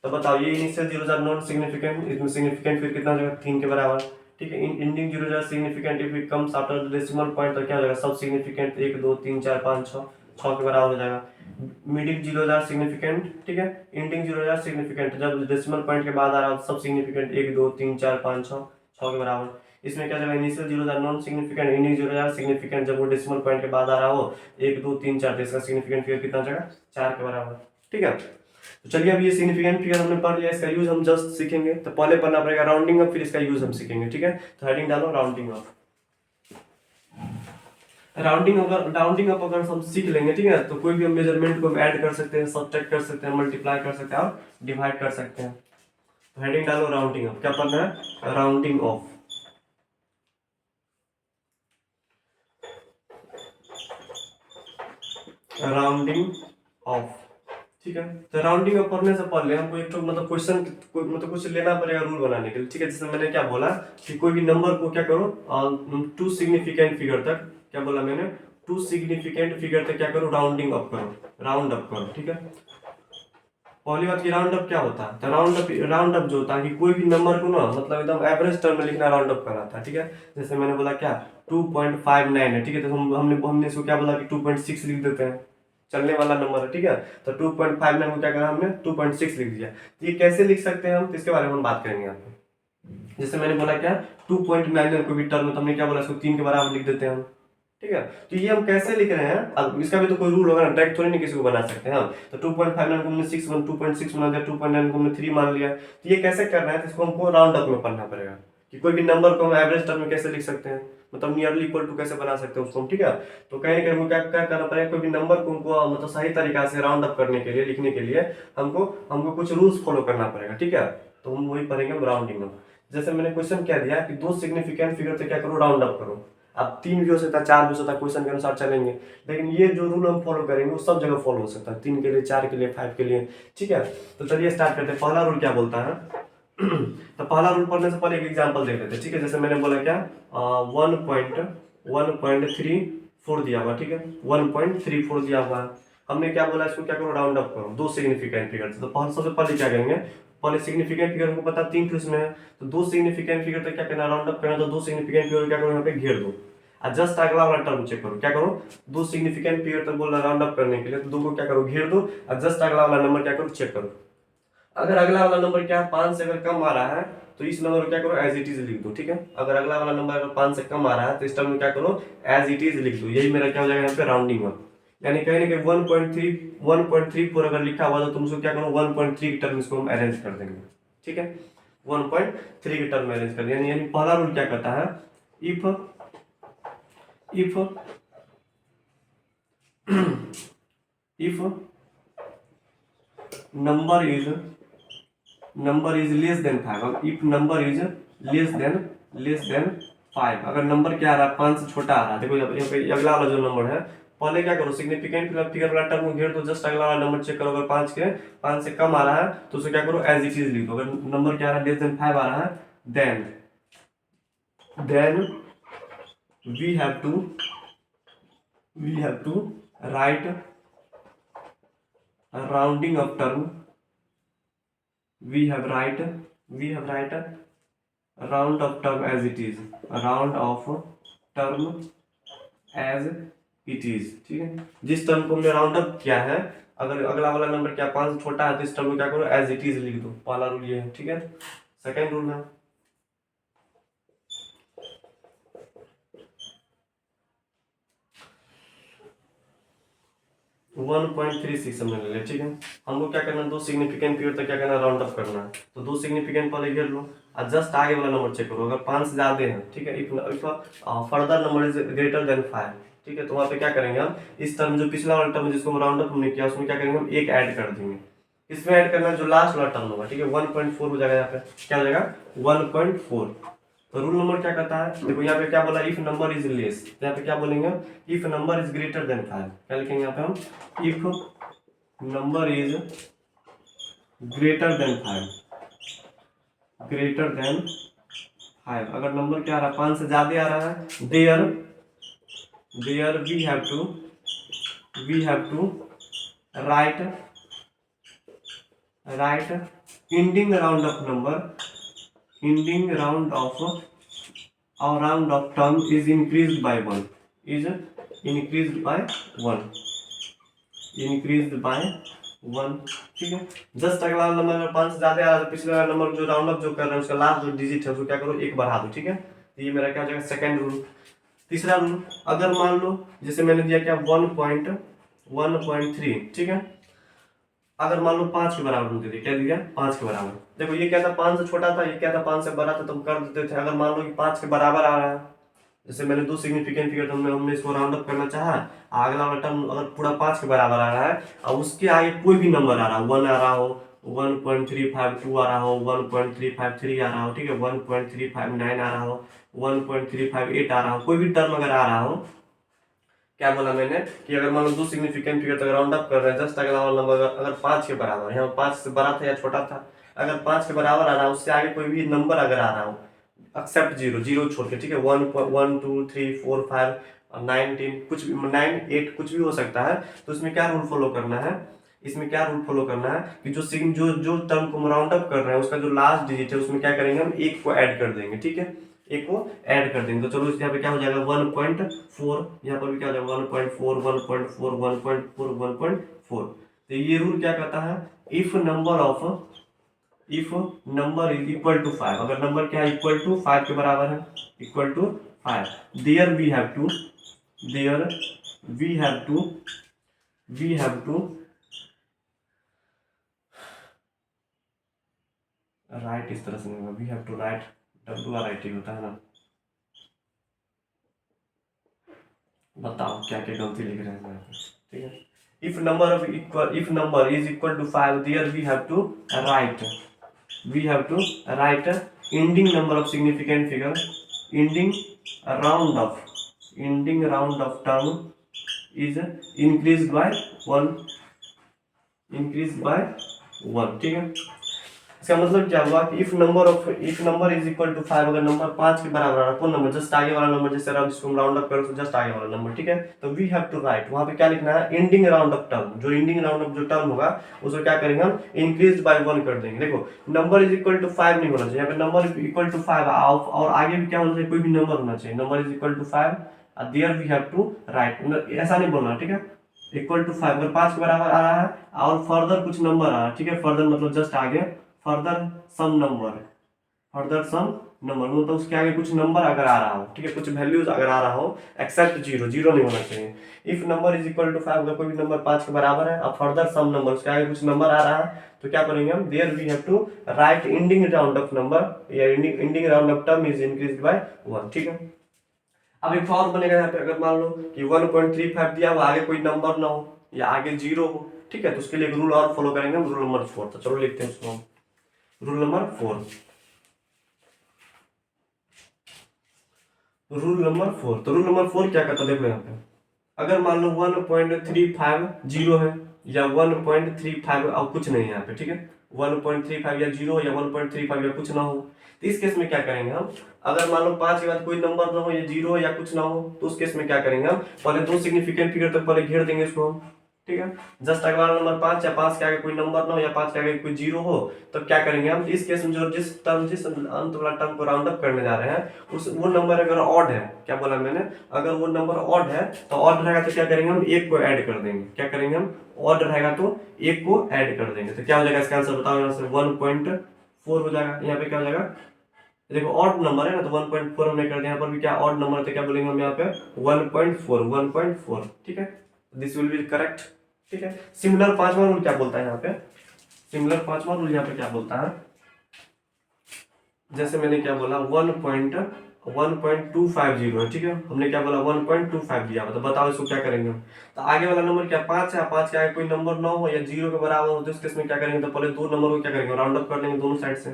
तो बताओ ये इनिशियल 0 नॉन सिग्निफिकेंट, इसमें सिग्निफिकेंट फिर कितना हो जाएगा, 3 के बराबर, ठीक है। Ending 0 significant if it comes after decimal point, तो क्या हो जाएगा, सब सिग्निफिकेंट 1 2 3 4 5 6 के बराबर हो जाएगा। मिडिल 0 सिग्निफिकेंट, ठीक है, इंडिंग 0 सिग्निफिकेंट, जब डेसिमल पॉइंट के बाद आ रहा हो सब सिग्निफिकेंट 1 2 3 4 5 6 के बराबर। इसमें क्या जाएगा, initial 0 non significant, ending 0 significant, जब वो डेसिमल पॉइंट के बाद आ रहा हो 1 2 3 4, तो इसका सिग्निफिकेंट फिगर कितना जाएगा, 4 के बराबर, ठीक है। तो चलिए अब ये सिग्निफिकेंट फिगर हमने पढ़ लिया, इसका यूज हम जस्ट सीखेंगे। तो पहले पढ़ना पड़ेगा राउंडिंग अप, फिर इसका यूज हम सीखेंगे, ठीक है। तो हेडिंग डालो राउंडिंग अप। राउंडिंग अप अगर हम सीख लेंगे, ठीक है, तो कोई भी हम मेजरमेंट को ऐड कर सकते हैं, सब्ट्रैक्ट कर सकते हैं, मल्टीप्लाई कर सकते हैं और डिवाइड कर सकते हैं। तो हेडिंग डालो राउंडिंग अप। क्या पढ़ना है, राउंडिंग ऑफ। राउंडिंग ऑफ, ठीक है। तो राउंडिंग अप पढ़ने से पहले हमको एक तो मतलब क्वेश्चन मतलब कुछ लेना पड़ेगा रूल बनाने के लिए, ठीक है। जैसे मैंने क्या बोला कि कोई भी नंबर को क्या करो, 2 सिग्निफिकेंट फिगर तक, क्या बोला मैंने, 2 सिग्निफिकेंट फिगर तक क्या करो, राउंडिंग अप करो, राउंड अप करो, ठीक है। पहली बात की राउंड अप क्या होता है, तो राउंड अप जो होता है कि कोई भी नंबर को ना मतलब एकदम एवरेज टर्म में लिखना राउंड अप कहलाता है, ठीक है। जैसे मैंने बोला क्या 2.59 है, ठीक है। तो हमने इसको क्या बोला कि 2.6 लिख देते हैं, चलने वाला नंबर है, ठीक है। तो 2.59 को क्या करा हमने 2.6 लिख दिया। तो ये कैसे लिख सकते हैं हम, तो इसके बारे में हम बात करेंगे आपको। जैसे मैंने बोला क्या 2.9 को भी टर्म में, तो हमने क्या बोला इसको 3 के बराबर लिख देते हैं हम, ठीक है। तो ये हम कैसे लिख रहे हैं, अब इसका भी तो कोई रूल होगा ना, डायरेक्ट थोड़ी नहीं किसी को बना सकते हैं हम। तो 2.59 को हमने 2.6 बना दिया, 2.9 को हमने 3 मान लिया। तो ये कैसे करना है, तो इसको हमको राउंड अप में पढ़ना पड़ेगा कि कोई भी नंबर को हम एवरेज टर्म में कैसे लिख सकते हैं, मतलब नियरली इक्वल टू कैसे बना सकते हैं उसको हम, ठीक है। तो कहीं ना कहीं हमको क्या क्या करना पड़ेगा, कोई भी नंबर को हमको मतलब सही तरीका से राउंड अप करने के लिए, लिखने के लिए हमको हमको कुछ रूल्स फॉलो करना पड़ेगा, ठीक है। तो हम वही पढ़ेंगे हम राउंडिंग में। जैसे मैंने क्वेश्चन क्या दिया कि दो सिग्निफिकेंट फिगर से क्या करो, राउंड अप करो। अब 3 भी हो सकता है, 4 भी हो सकता है, क्वेश्चन के अनुसार चलेंगे। लेकिन ये जो रूल हम फॉलो करेंगे वो सब जगह फॉलो हो सकता है, 3 के लिए, 4 के लिए, 5 के लिए, ठीक है। तो चलिए स्टार्ट करते हैं। पहला रूल क्या बोलता है तो पहला रूल पढ़ने से पहले एक एग्जांपल देख लेते हैं, ठीक है। जैसे मैंने बोला क्या 1.34 दिया हुआ, ठीक है, 1.34 दिया हुआ है। हमने क्या बोला, इसको क्या करो, राउंड अप करो, दो सिग्निफिकेंट फिगर। तो सबसे पहले क्या करेंगे, पहले सिग्निफिकेंट फिगर हमको पता 3 इसमें है, तो दो सिग्निफिकेंट फिगर तक क्या करना, राउंड अप करना। तो दो सिग्निफिकेंट फिगर क्या करो, यहाँ पे घेर दो। और जस्ट अगला वाला टर्म चेक करो, क्या करो, दो सिग्निफिकेंट फिगर तक बोल रहा राउंड अप करने के लिए, तो दो को क्या करो, घेर दो। और जस्ट अगला वाला नंबर क्या करो, चेक करो। अगर अगला वाला नंबर क्या है 5 से अगर कम आ रहा है, तो इस नंबर को क्या करो, एज इट इज लिख दो, ठीक है। अगर अगला वाला नंबर अगर 5 से कम आ रहा है, तो इस टर्म में क्या करो, एज इट इज लिख दो। यही मेरा क्या हो जाएगा यहाँ पे, राउंडिंग अप। यानी कहीं ना कहीं 1.34 अगर लिखा हुआ तो तुम उसको क्या करो, 1.3 की टर्म इसको हम अरेंज कर देंगे, ठीक है। 1.3 की टर्म में अरेंज कर देंगे। यानी पहला रूल क्या कहता है, if if if number is less than 5, if number is less than 5, अगर नंबर क्या आ रहा है 5 से छोटा आ रहा है। देखो यहाँ पे अगला वाला जो नंबर है, पहले क्या करो, सिग्निफिकेंट फिगर वाला टर्म को घेर दो, जस्ट अगला वाला नंबर चेक करो। अगर 5 से कम आ रहा है तो उसे क्या करो, एज इट इज लिख दो। अगर नंबर क्या आ रहा है, लेस देन 5 आ रहा है, then we have to write rounding off term, we have write round of term as it is, round of term as it is, ठीक है। जिस टर्म को हमने राउंड अप किया है, अगर अगला वाला नंबर क्या 5 से छोटा है, तो इस टर्म को क्या करो, एज इट इज लिख दो। पहला रूल ये है, ठीक है। सेकेंड रूल है 1.36 हमने ले लिया, ठीक है। हमको क्या करना है, दो सिग्निफिकेंट फिगर तक क्या करना है, राउंड अप करना है। तो दो सिग्निफिकेंट पहले घेर लो और जस्ट आगे वाला नंबर चेक करो। अगर 5 से ज्यादा है, ठीक है, if further number is greater than 5, ठीक है, तो वहां पे क्या करेंगे हम, इस टर्म जो पिछला वाला टर्म जिसको राउंड अप हमने किया, उसमें क्या करेंगे हम, एक ऐड कर देंगे। इसमें ऐड करना जो लास्ट वाला टर्म होगा, ठीक है, 1.4 हो जाएगा। यहाँ पे क्या हो जाएगा, 1.4। तो रूल नंबर क्या कहता है, देखो यहाँ पे क्या बोला, इफ नंबर इज लेस, यहाँ पे क्या बोलेंगे, if number is greater than 5। क्या लिखेंगे यहाँ पे हम, if number is greater than 5, अगर नंबर क्या आ रहा है 5 से ज्यादा आ रहा है, there we have to write ending round of number, ending round of term is increased by 1, ठीक है। जस्ट अगला नंबर 5 से ज्यादा आ रहा है, पिछला नंबर जो राउंड अप जो कर रहे हैं उसका लास्ट जो डिजिट है उसको क्या करो, एक बढ़ा दो, ठीक है। तो ये मेरा क्या हो जाएगा, सेकंड रूल। तीसरा रूल, अगर मान लो जैसे मैंने दिया क्या 1.3, ठीक है, अगर मान लो 5 के बराबर हम दे दिया, क्या दिया 5 के बराबर। देखो ये क्या था 5 से छोटा था, ये क्या था 5 से बड़ा था, तो हम कर देते थे। अगर मान लो कि 5 के बराबर आ रहा है, जैसे मैंने दो सिग्निफिकेंट फिगर हमने इसको राउंड अप करना चाहा, अगला वाला टर्म अगर पूरा 5 के बराबर आ रहा है और उसके आगे कोई भी नंबर आ रहा है, 1 आ रहा हो, 1.352 आ रहा हो, 1.353 आ रहा हो, ठीक है, 1.359 आ रहा हो, 1.358 आ रहा हो, कोई भी टर्म अगर आ रहा हो, क्या बोला मैंने कि अगर मान लो दो सिग्निफिकेंट फिगर तक राउंड अप कर रहे हैं, जस्ट अगला वाला नंबर अगर 5 के बराबर है, यहाँ 5 से बड़ा था या छोटा था, अगर 5 के बराबर आ रहा है, उससे आगे कोई भी नंबर अगर आ रहा हो, एक्सेप्ट जीरो छोड़ के, ठीक है, 1 2 3 4 5 19 कुछ भी 9 8 कुछ भी हो सकता है। तो इसमें क्या रूल फॉलो करना है, कि जो टर्म को हम राउंड अप कर रहे हैं उसका जो लास्ट डिजिट है उसमें क्या करेंगे हम, एक को ऐड कर देंगे, ठीक है। ए को ऐड कर देंगे। तो चलो यहाँ पे क्या हो जाएगा 1.4, यहाँ पर भी क्या हो जाएगा 1.4 1.4 1.4 1.4। तो ये रूल क्या कहता है, if number is equal to 5, अगर नंबर क्या है इक्वल टू 5 के बराबर है, equal to 5, there we have to write, इस तरह से नहीं होगा, we have to write, WRIT होता है ना। बताओ क्या क्या गलती लिख रहे हैं, ठीक है। If number is equal to 5, there we have to write ending number of significant figure, ending round of term is increased by 1, ठीक है। इसका मतलब क्या हुआ कि if number is equal to 5, अगर नंबर 5 के बराबर आ, कौन नंबर, जस्ट आगे वाला नंबर, जैसे जिसको हम राउंड अप करो तो जस्ट आगे वाला नंबर, ठीक है। तो वी हैव टू राइट, वहां पे क्या लिखना है, एंडिंग राउंड ऑफ टर्म, जो एंडिंग राउंड ऑफ जो टर्म होगा उसको क्या करेंगे हम, इंक्रीज बाय 1 कर देंगे। देखो नंबर इज इक्वल टू 5 नहीं होना चाहिए, यहाँ पे नंबर इक्वल टू 5 और आगे भी क्या होना चाहिए, कोई भी नंबर होना चाहिए, number is equal to 5, there we have to write, ऐसा नहीं बोलना, ठीक है। इक्वल टू 5 अगर 5 के बराबर आ रहा है और फर्दर कुछ नंबर आ रहा है, ठीक है, फर्दर मतलब जस्ट आगे, फर्दर सम नंबर मतलब उसके आगे कुछ नंबर अगर आ रहा हो, ठीक है, कुछ वैल्यूज अगर आ रहा हो, एक्सेप्ट जीरो नहीं होना चाहिए। If number is equal to 5, अगर कोई भी नंबर 5 के बराबर है और फर्दर सम नंबर, उसके आगे कुछ नंबर आ रहा है, तो क्या करेंगे हम, there we have to write ending round off number या ending round off term is increased by 1, ठीक है। अब एक और बनेगा यहाँ पे, अगर मान लो कि 1.35 दिया हुआ, आगे कोई नंबर ना हो या आगे जीरो हो, ठीक है, तो उसके लिए एक रूल और फॉलो करेंगे, रूल नंबर 4। तो चलो लिखते हैं उसको, रूल नंबर 4। तो रूल नंबर 4 क्या कहता है, देखो यहाँ पे, अगर मान लो 1.35 है या 1.35 और कुछ नहीं है यहाँ पे, ठीक है, 1.35 या जीरो या 1.35 या कुछ ना हो, तो इस केस में क्या करेंगे हम, अगर मान लो 5 के बाद कोई नंबर ना हो या जीरो या कुछ ना हो, तो उस केस में क्या करेंगे हम, पहले दो सिग्निफिकेंट फिगर तक पहले घेर देंगे इसको हम, ठीक है। जस्ट अगला नंबर 5 या 5 के आगे कोई नंबर ना हो या 5 के आगे कोई जीरो हो, तब क्या करेंगे हम, इस केस में जो जिस अंत वाला टर्म को राउंड अप करने जा रहे हैं उस वो नंबर अगर ऑड है, क्या बोला मैंने, अगर वो नंबर ऑड है तो ऑड रहेगा तो क्या करेंगे हम, एक को ऐड कर देंगे, क्या करेंगे हम, ऑड रहेगा तो एक को ऐड कर देंगे, तो क्या हो जाएगा इसका आंसर बताओ, यहाँ से 1.4 हो जाएगा। यहाँ पे क्या हो जाएगा, देखो ऑड नंबर है ना, तो 1.4 हमने कर दिया, यहाँ पर भी क्या ऑड नंबर, तो क्या बोलेंगे हम यहाँ पे 1.4, ठीक है, दिस विल बी करेक्ट, ठीक है। सिमिलर पांचवा रूल क्या बोलता है यहाँ पे, सिमिलर पांचवा रूल यहाँ पे क्या बोलता है, जैसे मैंने क्या बोला 1.250 है, ठीक है, हमने क्या बोला 1.25 दिया, तो बताओ इसको क्या करेंगे हम, तो आगे वाला नंबर क्या 5 है, 5 के आगे कोई नंबर ना हो या जीरो के बराबर हो, तो इस केस में क्या करेंगे, तो पहले दो नंबर को क्या करेंगे, राउंड अप कर लेंगे दोनों साइड से,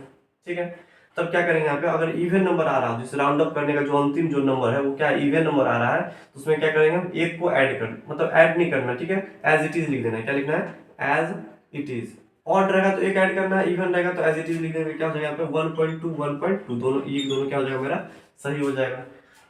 ठीक है। तब क्या करेंगे यहाँ पे, अगर इवन नंबर आ रहा है, जिसे राउंड अप करने का जो अंतिम जो नंबर है वो क्या इवन नंबर आ रहा है, तो उसमें क्या करेंगे हम, एक को ऐड कर, मतलब ऐड नहीं करना, ठीक है, एज इट इज लिख देना है, क्या लिखना है, एज इट इज। ऑड रहेगा तो एक ऐड करना है, इवन रहेगा तो एज इट इज लिख देंगे, क्या हो जाएगा यहाँ पे 1.2 1.2, दोनों ये दोनों क्या हो जाएगा मेरा सही हो जाएगा।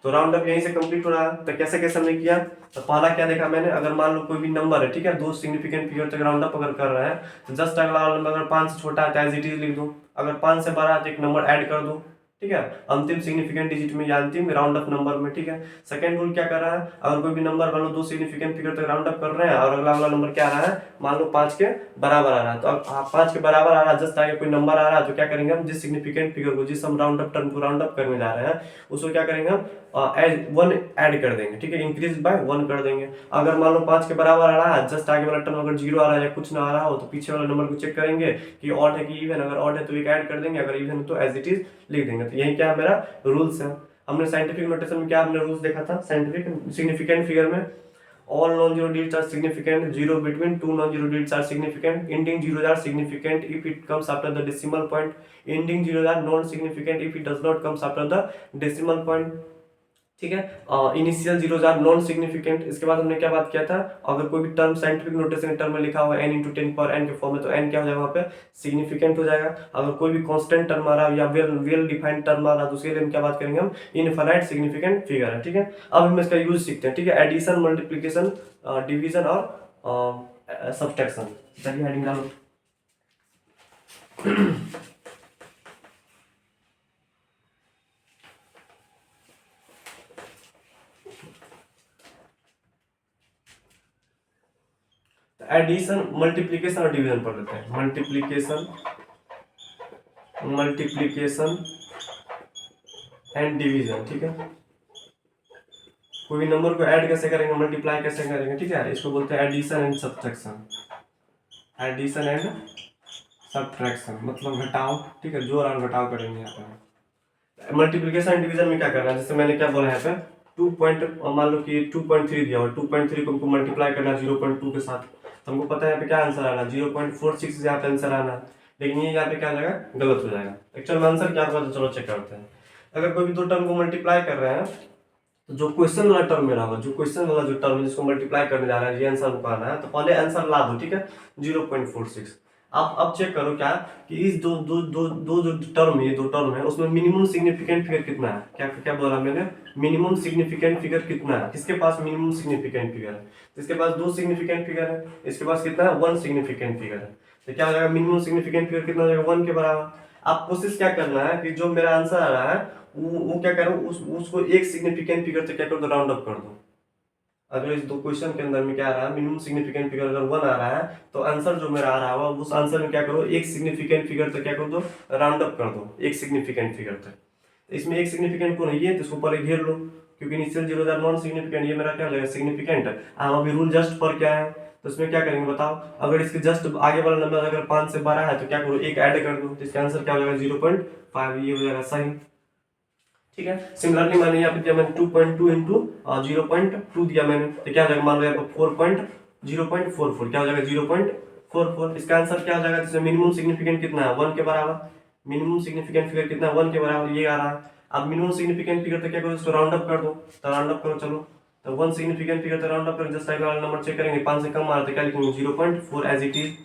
तो राउंड अप यहीं से कंप्लीट हो रहा है। तो कैसे कैसे हमने किया, तो पहला क्या देखा मैंने, अगर मान लो कोई भी नंबर है, ठीक है, दो सिग्निफिकेंट फिगर तक राउंड अप अगर कर रहे हैं, तो जस्ट अगला नंबर अगर 5 से छोटा है तो एज इट इज लिख दो, अगर 5 से बड़ा है तो एक नंबर ऐड कर दो, ठीक है, अंतिम सिग्निफिकेंट डिजिट में या अंतिम राउंड अप नंबर में, ठीक है। सेकंड रूल क्या कर रहा है, अगर कोई भी नंबर मान लो दो सिग्निफिकेंट फिगर तक राउंड अप कर रहे हैं और अगला वाला नंबर क्या आ रहा है, मान लो 5 के बराबर आ रहा है, तो अब 5 के बराबर आ रहा है, जस्ट आगे कोई नंबर आ रहा है, तो क्या करेंगे हम, जिस सिग्निफिकेंट फिगर को, जिस हम राउंड अप टर्म को राउंड अप करने जा रहे हैं, उसको क्या करेंगे हम, एज 1 ऐड कर देंगे, ठीक है, इंक्रीज बाय 1 कर देंगे। अगर मान लो 5 के बराबर आ रहा है, जस्ट आगे वाला टर्म अगर जीरो आ रहा है या कुछ ना आ रहा हो, तो पीछे वाला नंबर को चेक करेंगे कि ऑड है कि इवन, अगर ऑड है तो एक ऐड कर देंगे, अगर इवन है तो एज इट इज लिख देंगे। तो यही क्या है मेरा रूल्स है। हमने साइंटिफिक नोटेशन में क्या हमने रूल्स देखा था, साइंटिफिक सिग्निफिकेंट फिगर में, all non-zero digits are significant, zero between two non-zero digits are significant, ending zeros are significant if it comes after the decimal point, ending zeros are non-significant if it does not comes after the decimal point, ठीक है। Initial zeros are non significant. इसके बाद हमने क्या बात किया था, अगर कोई भी टर्म साइंटिफिक नोटेशन टर्म में लिखा हुआ है n × 10 पावर n के फॉर्म में, तो n क्या हो जाएगा वहाँ पे सिग्निफिकेंट हो जाएगा। अगर कोई भी कांस्टेंट टर्म आ रहा है या वेल डिफाइंड टर्म आ रहा है, तो उसके लिए हम क्या बात करेंगे, हम इनफाइनाइट सिग्निफिकेंट फिगर है, ठीक है। अब हम इसका यूज सीखते हैं, ठीक है, एडिशन, मल्टीप्लीकेशन, डिवीजन और सब्सट्रैक्शन। चलिए हेडिंग डालो। एडिशन, मल्टीप्लीकेशन और डिवीजन पढ़ लेते हैं। मल्टीप्लीकेशन एंड डिवीजन, ठीक है। कोई भी नंबर को ऐड कैसे करेंगे, मल्टीप्लाई कैसे करेंगे, ठीक है। इसको बोलते हैं addition and subtraction. Addition and subtraction मतलब घटाव, ठीक है, जोड़ और घटाव करेंगे यहाँ पे। मल्टीप्लिकेशन एंड डिवीजन में क्या करना है, जैसे मैंने क्या बोला यहाँ पे 2 पॉइंट, मान लो कि 2.3 दिया और 2.3 को हमको मल्टीप्लाई करना है 0.2 के साथ, तो हमको पता है यहाँ पे क्या आंसर आना, 0.46 यहाँ पे आंसर आना। लेकिन ये यहाँ पे क्या हो जाएगा, गलत हो जाएगा। एक्चुअल में आंसर क्या होगा, तो चलो चेक करते हैं। अगर कोई भी दो टर्म को मल्टीप्लाई कर रहे हैं, तो जो क्वेश्चन वाला टर्म मेरा होगा, जो क्वेश्चन वाला जो टर्म है जिसको मल्टीप्लाई करने जा रहा है, ये आंसर हमको आना है, तो पहले आंसर ला दो, ठीक है, 0.46। आप अब चेक करो क्या कि इस दो दो दो दो जो टर्म है, ये दो टर्म है, उसमें मिनिमम सिग्निफिकेंट फिगर कितना है। क्या क्या बोला मैंने, मिनिमम सिग्निफिकेंट फिगर कितना है। किसके पास मिनिमम सिग्निफिकेंट फिगर है, इसके पास 2 सिग्निफिकेंट फिगर है, इसके पास कितना है, 1 सिग्निफिकेंट फिगर है। तो क्या हो जाएगा, मिनिमम सिग्निफिकेंट फिगर कितना हो जाएगा, 1 के बराबर। आप कोशिश क्या करना है कि जो मेरा आंसर आ रहा है वो क्या करो, उसको एक सिग्निफिकेंट फिगर से क्या कर दो, राउंड अप कर दो। अगर इस दो क्वेश्चन के अंदर में क्या आ रहा है, मिनिमम सिग्निफिकेंट फिगर अगर 1 आ रहा है, तो आंसर जो मेरा आ रहा है उस आंसर में क्या करो, एक सिग्निफिकेंट फिगर तक क्या कर दो, राउंड अप कर दो, एक सिग्निफिकेंट फिगर तक। इसमें एक सिग्निफिकेंट को नहीं है, तो इसको पहले घेर लो, क्योंकि इनिशियल 0 नॉन सिग्निफिकेंट, ये मेरा क्या हो जाएगा, सिग्निफिकेंट। हम अभी रूल जस्ट पर क्या है, तो इसमें क्या करेंगे बताओ, अगर इसके जस्ट आगे वाला नंबर अगर 5 से बड़ा है तो क्या करो, एक ऐड कर दो, तो इसका आंसर क्या हो जाएगा, 0.5, ये हो जाएगा सही, ठीक है। सिमिलरली मैंने यहाँ पे दिया, मैंने 2.2 इंटू 0.2 दिया मैंने, तो क्या हो जाएगा, मान लो यहाँ पर 0.44, क्या हो जाएगा, 0.44। इसका आंसर क्या हो जाएगा, जिसमें मिनिमम सिग्निफिकेंट कितना है, 1 के बराबर। मिनिमम सिग्निफिकेंट फिगर कितना है, 1 के बराबर, ये आ रहा है। अब मिनिमम सिग्निफिकेंट फिगर तो क्या करो, इसको राउंड अप कर दो, तो राउंड अप करो, चलो, तो 1 सिग्निफिकेंट फिगर तो राउंड अप करो, जस्ट वाला नंबर चेक करेंगे, 5 से कम आ रहा है तो क्या लिखेंगे, 0.4 एज इट इज।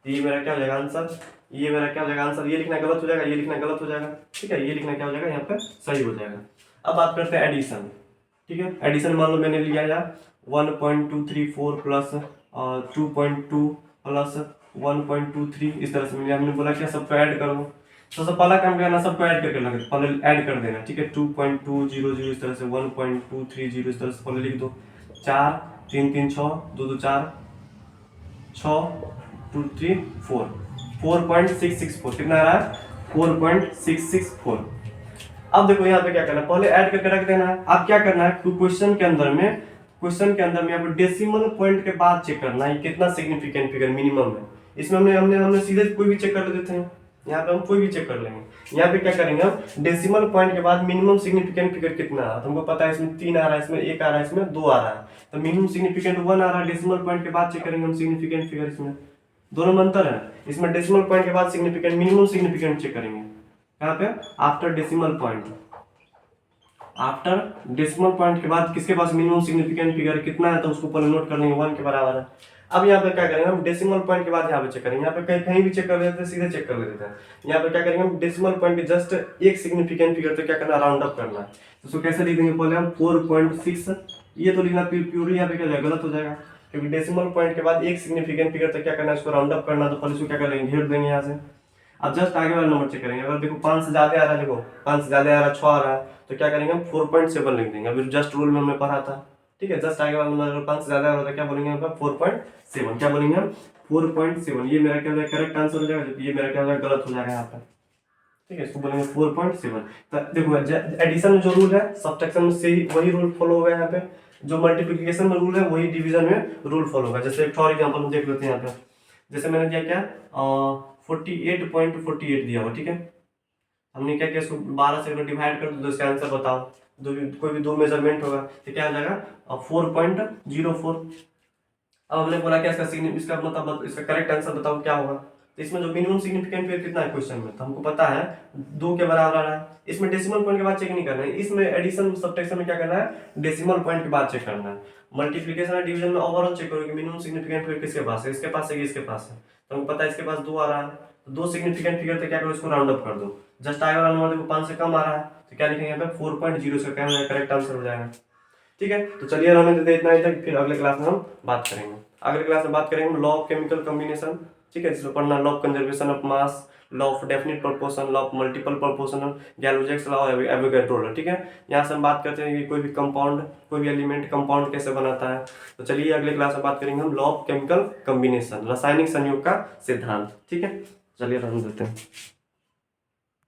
ये मेरा क्या हो जाएगा आंसर, ये मेरा क्या हो जाएगा आंसर, ये लिखना गलत हो जाएगा, ये लिखना गलत हो जाएगा, ठीक है, ये लिखना क्या हो जाएगा, यहाँ पे सही हो जाएगा। अब बात करते हैं एडिशन, ठीक है। एडिशन मान लो मैंने लिया यार 1.234 प्लस 2.2 प्लस 1.23, इस तरह से मिला, हमने बोला क्या सबको ऐड करो। तो सबसे पहला काम करना, सबको ऐड करके लगे, पहले ऐड कर देना, ठीक है। 2.200 इस तरह से, 1.230 इस तरह से पहले लिख दो, 4 3 3 6 2 2 4 6 2 3 4 4.664 कितना आ रहा है, 4.664। अब देखो यहाँ पे क्या करना है, पहले ऐड करके रख देना है। अब क्या करना है, क्वेश्चन के अंदर में यहाँ पे डेसिमल पॉइंट के बाद चेक करना है कितना सिग्निफिकेंट फिगर मिनिमम है। इसमें हमने सीधे कोई भी चेक कर लेते हैं, यहाँ पे हम कोई भी चेक कर लेंगे। यहाँ पे क्या करेंगे हम, डेसिमल पॉइंट के बाद मिनिमम सिग्निफिकेंट फिगर कितना है, तो हमको पता है इसमें 3 आ रहा है, इसमें 1 आ रहा है, इसमें 2 आ रहा है, तो मिनिमम सिग्निफिकेंट 1 आ रहा है। डेसिमल पॉइंट के बाद चेक करेंगे हम सिग्निफिकेंट फिगर, इसमें दोनों में अंतर है। इसमें डेसिमल पॉइंट के बाद सिग्निफिकेंट मिनिमम सिग्निफिकेंट चेक करेंगे, यहाँ पे after decimal point. After decimal point के बाद किसके पास मिनिमम सिग्निफिकेंट फिगर कितना है, तो उसको पहले नोट कर लेंगे, 1 के बराबर है। अब यहाँ पे क्या करेंगे हम, डेसिमल पॉइंट के बाद यहाँ पे चेक करेंगे, यहाँ पे कहीं भी चेक कर लेते हैं, सीधे चेक कर लेते हैं। यहाँ पे क्या करेंगे हम, डेसिमल पॉइंट के जस्ट एक सिग्निफिकेंट फिगर तो क्या करना, राउंड अप करना है। तो उसको कैसे लिख देंगे, पहले हम 4.6, ये तो लिखना प्योरली यहाँ पे क्या गलत हो जाएगा, क्योंकि डेसिमल पॉइंट के बाद एक सिग्निफिकेंट फिगर तो क्या करना है, इसको राउंड अप करना, तो पहले इसको क्या करेंगे, घेर देंगे यहाँ से। अब जस्ट आगे वाला नंबर चेक करेंगे, अगर देखो 5 से ज्यादा आ रहा है, देखो 5 से ज्यादा आ रहा है, 6 आ रहा है, तो क्या करेंगे हम 4.7 लिख देंगे। अभी जस्ट रूल में हमने पढ़ा था, ठीक है। जस्ट आगे वाला नंबर अगर 5 से ज्यादा आ रहा है, क्या बोलेंगे हम, 4.7, क्या बोलेंगे हम, 4.7। ये मेरा क्या हो जाएगा, करेक्ट आंसर हो जाएगा, जबकि ये मेरा क्या हो जाएगा, गलत हो जाएगा यहाँ पर, ठीक है। इसको बोलेंगे 4.7। तो देखो एडिशन में जो रूल है, सब्ट्रैक्शन में से वही रूल फॉलो होगा यहाँ पे, जो मल्टीप्लिकेशन में रूल है वही डिवीजन में रूल फॉलो होगा। जैसे एक और एग्जांपल हम देख लेते हैं यहाँ पे, जैसे मैंने दिया क्या 48.48 दिया हुआ, ठीक है। हमने क्या किया, इसको 12 से अगर डिवाइड कर दो तो इसका आंसर बताओ, कोई भी दो मेजरमेंट होगा तो क्या आ जाएगा 4.04। अब हमने बोला क्या इसका मतलब इसका करेक्ट आंसर बताओ क्या होगा। तो इसमें जो मिनिमम सिग्निफिकेंट फिगर कितना है क्वेश्चन में, तो हमको पता है 2 के बराबर आ रहा है। इसमें डेसिमल पॉइंट के बाद चेक नहीं करना है, इसमें एडिशन सब्ट्रैक्शन में क्या करना है, डेसिमल पॉइंट के बाद चेक करना है। मल्टीप्लिकेशन और डिवीजन में ओवरऑल चेक करोगे मिनिमम सिग्निफिकेंट फिगर किसके पास है, इसके पास है कि इसके पास है, तो हमको पता है इसके पास 2 आ रहा है, तो 2 सिग्निफिकेंट फिगर तो क्या करो, इसको राउंड अप कर दो। जस्ट आगे वाला नंबर देखो 5 से कम आ रहा है, तो क्या लिखेंगे यहाँ पे 4.0 से क्या करेक्ट आंसर हो जाएगा, ठीक है। तो चलिए हमें दे इतना ही तक, फिर अगले क्लास में हम बात करेंगे। अगले क्लास में बात करेंगे लॉ ऑफ केमिकल कॉम्बिनेशन, ठीक है। इसमें पढ़ना law of conservation of mass, law of definite proportion, law of multiple proportional, Gay Lussac's law, Avogadro law, ठीक है। यहाँ से हम बात करते हैं कि कोई भी कंपाउंड, कोई भी एलिमेंट कंपाउंड कैसे बनाता है। तो चलिए अगले क्लास में बात करेंगे हम लॉ ऑफ केमिकल कॉम्बिनेशन, रासायनिक संयोग का सिद्धांत, ठीक है। चलिए रहने देते हैं।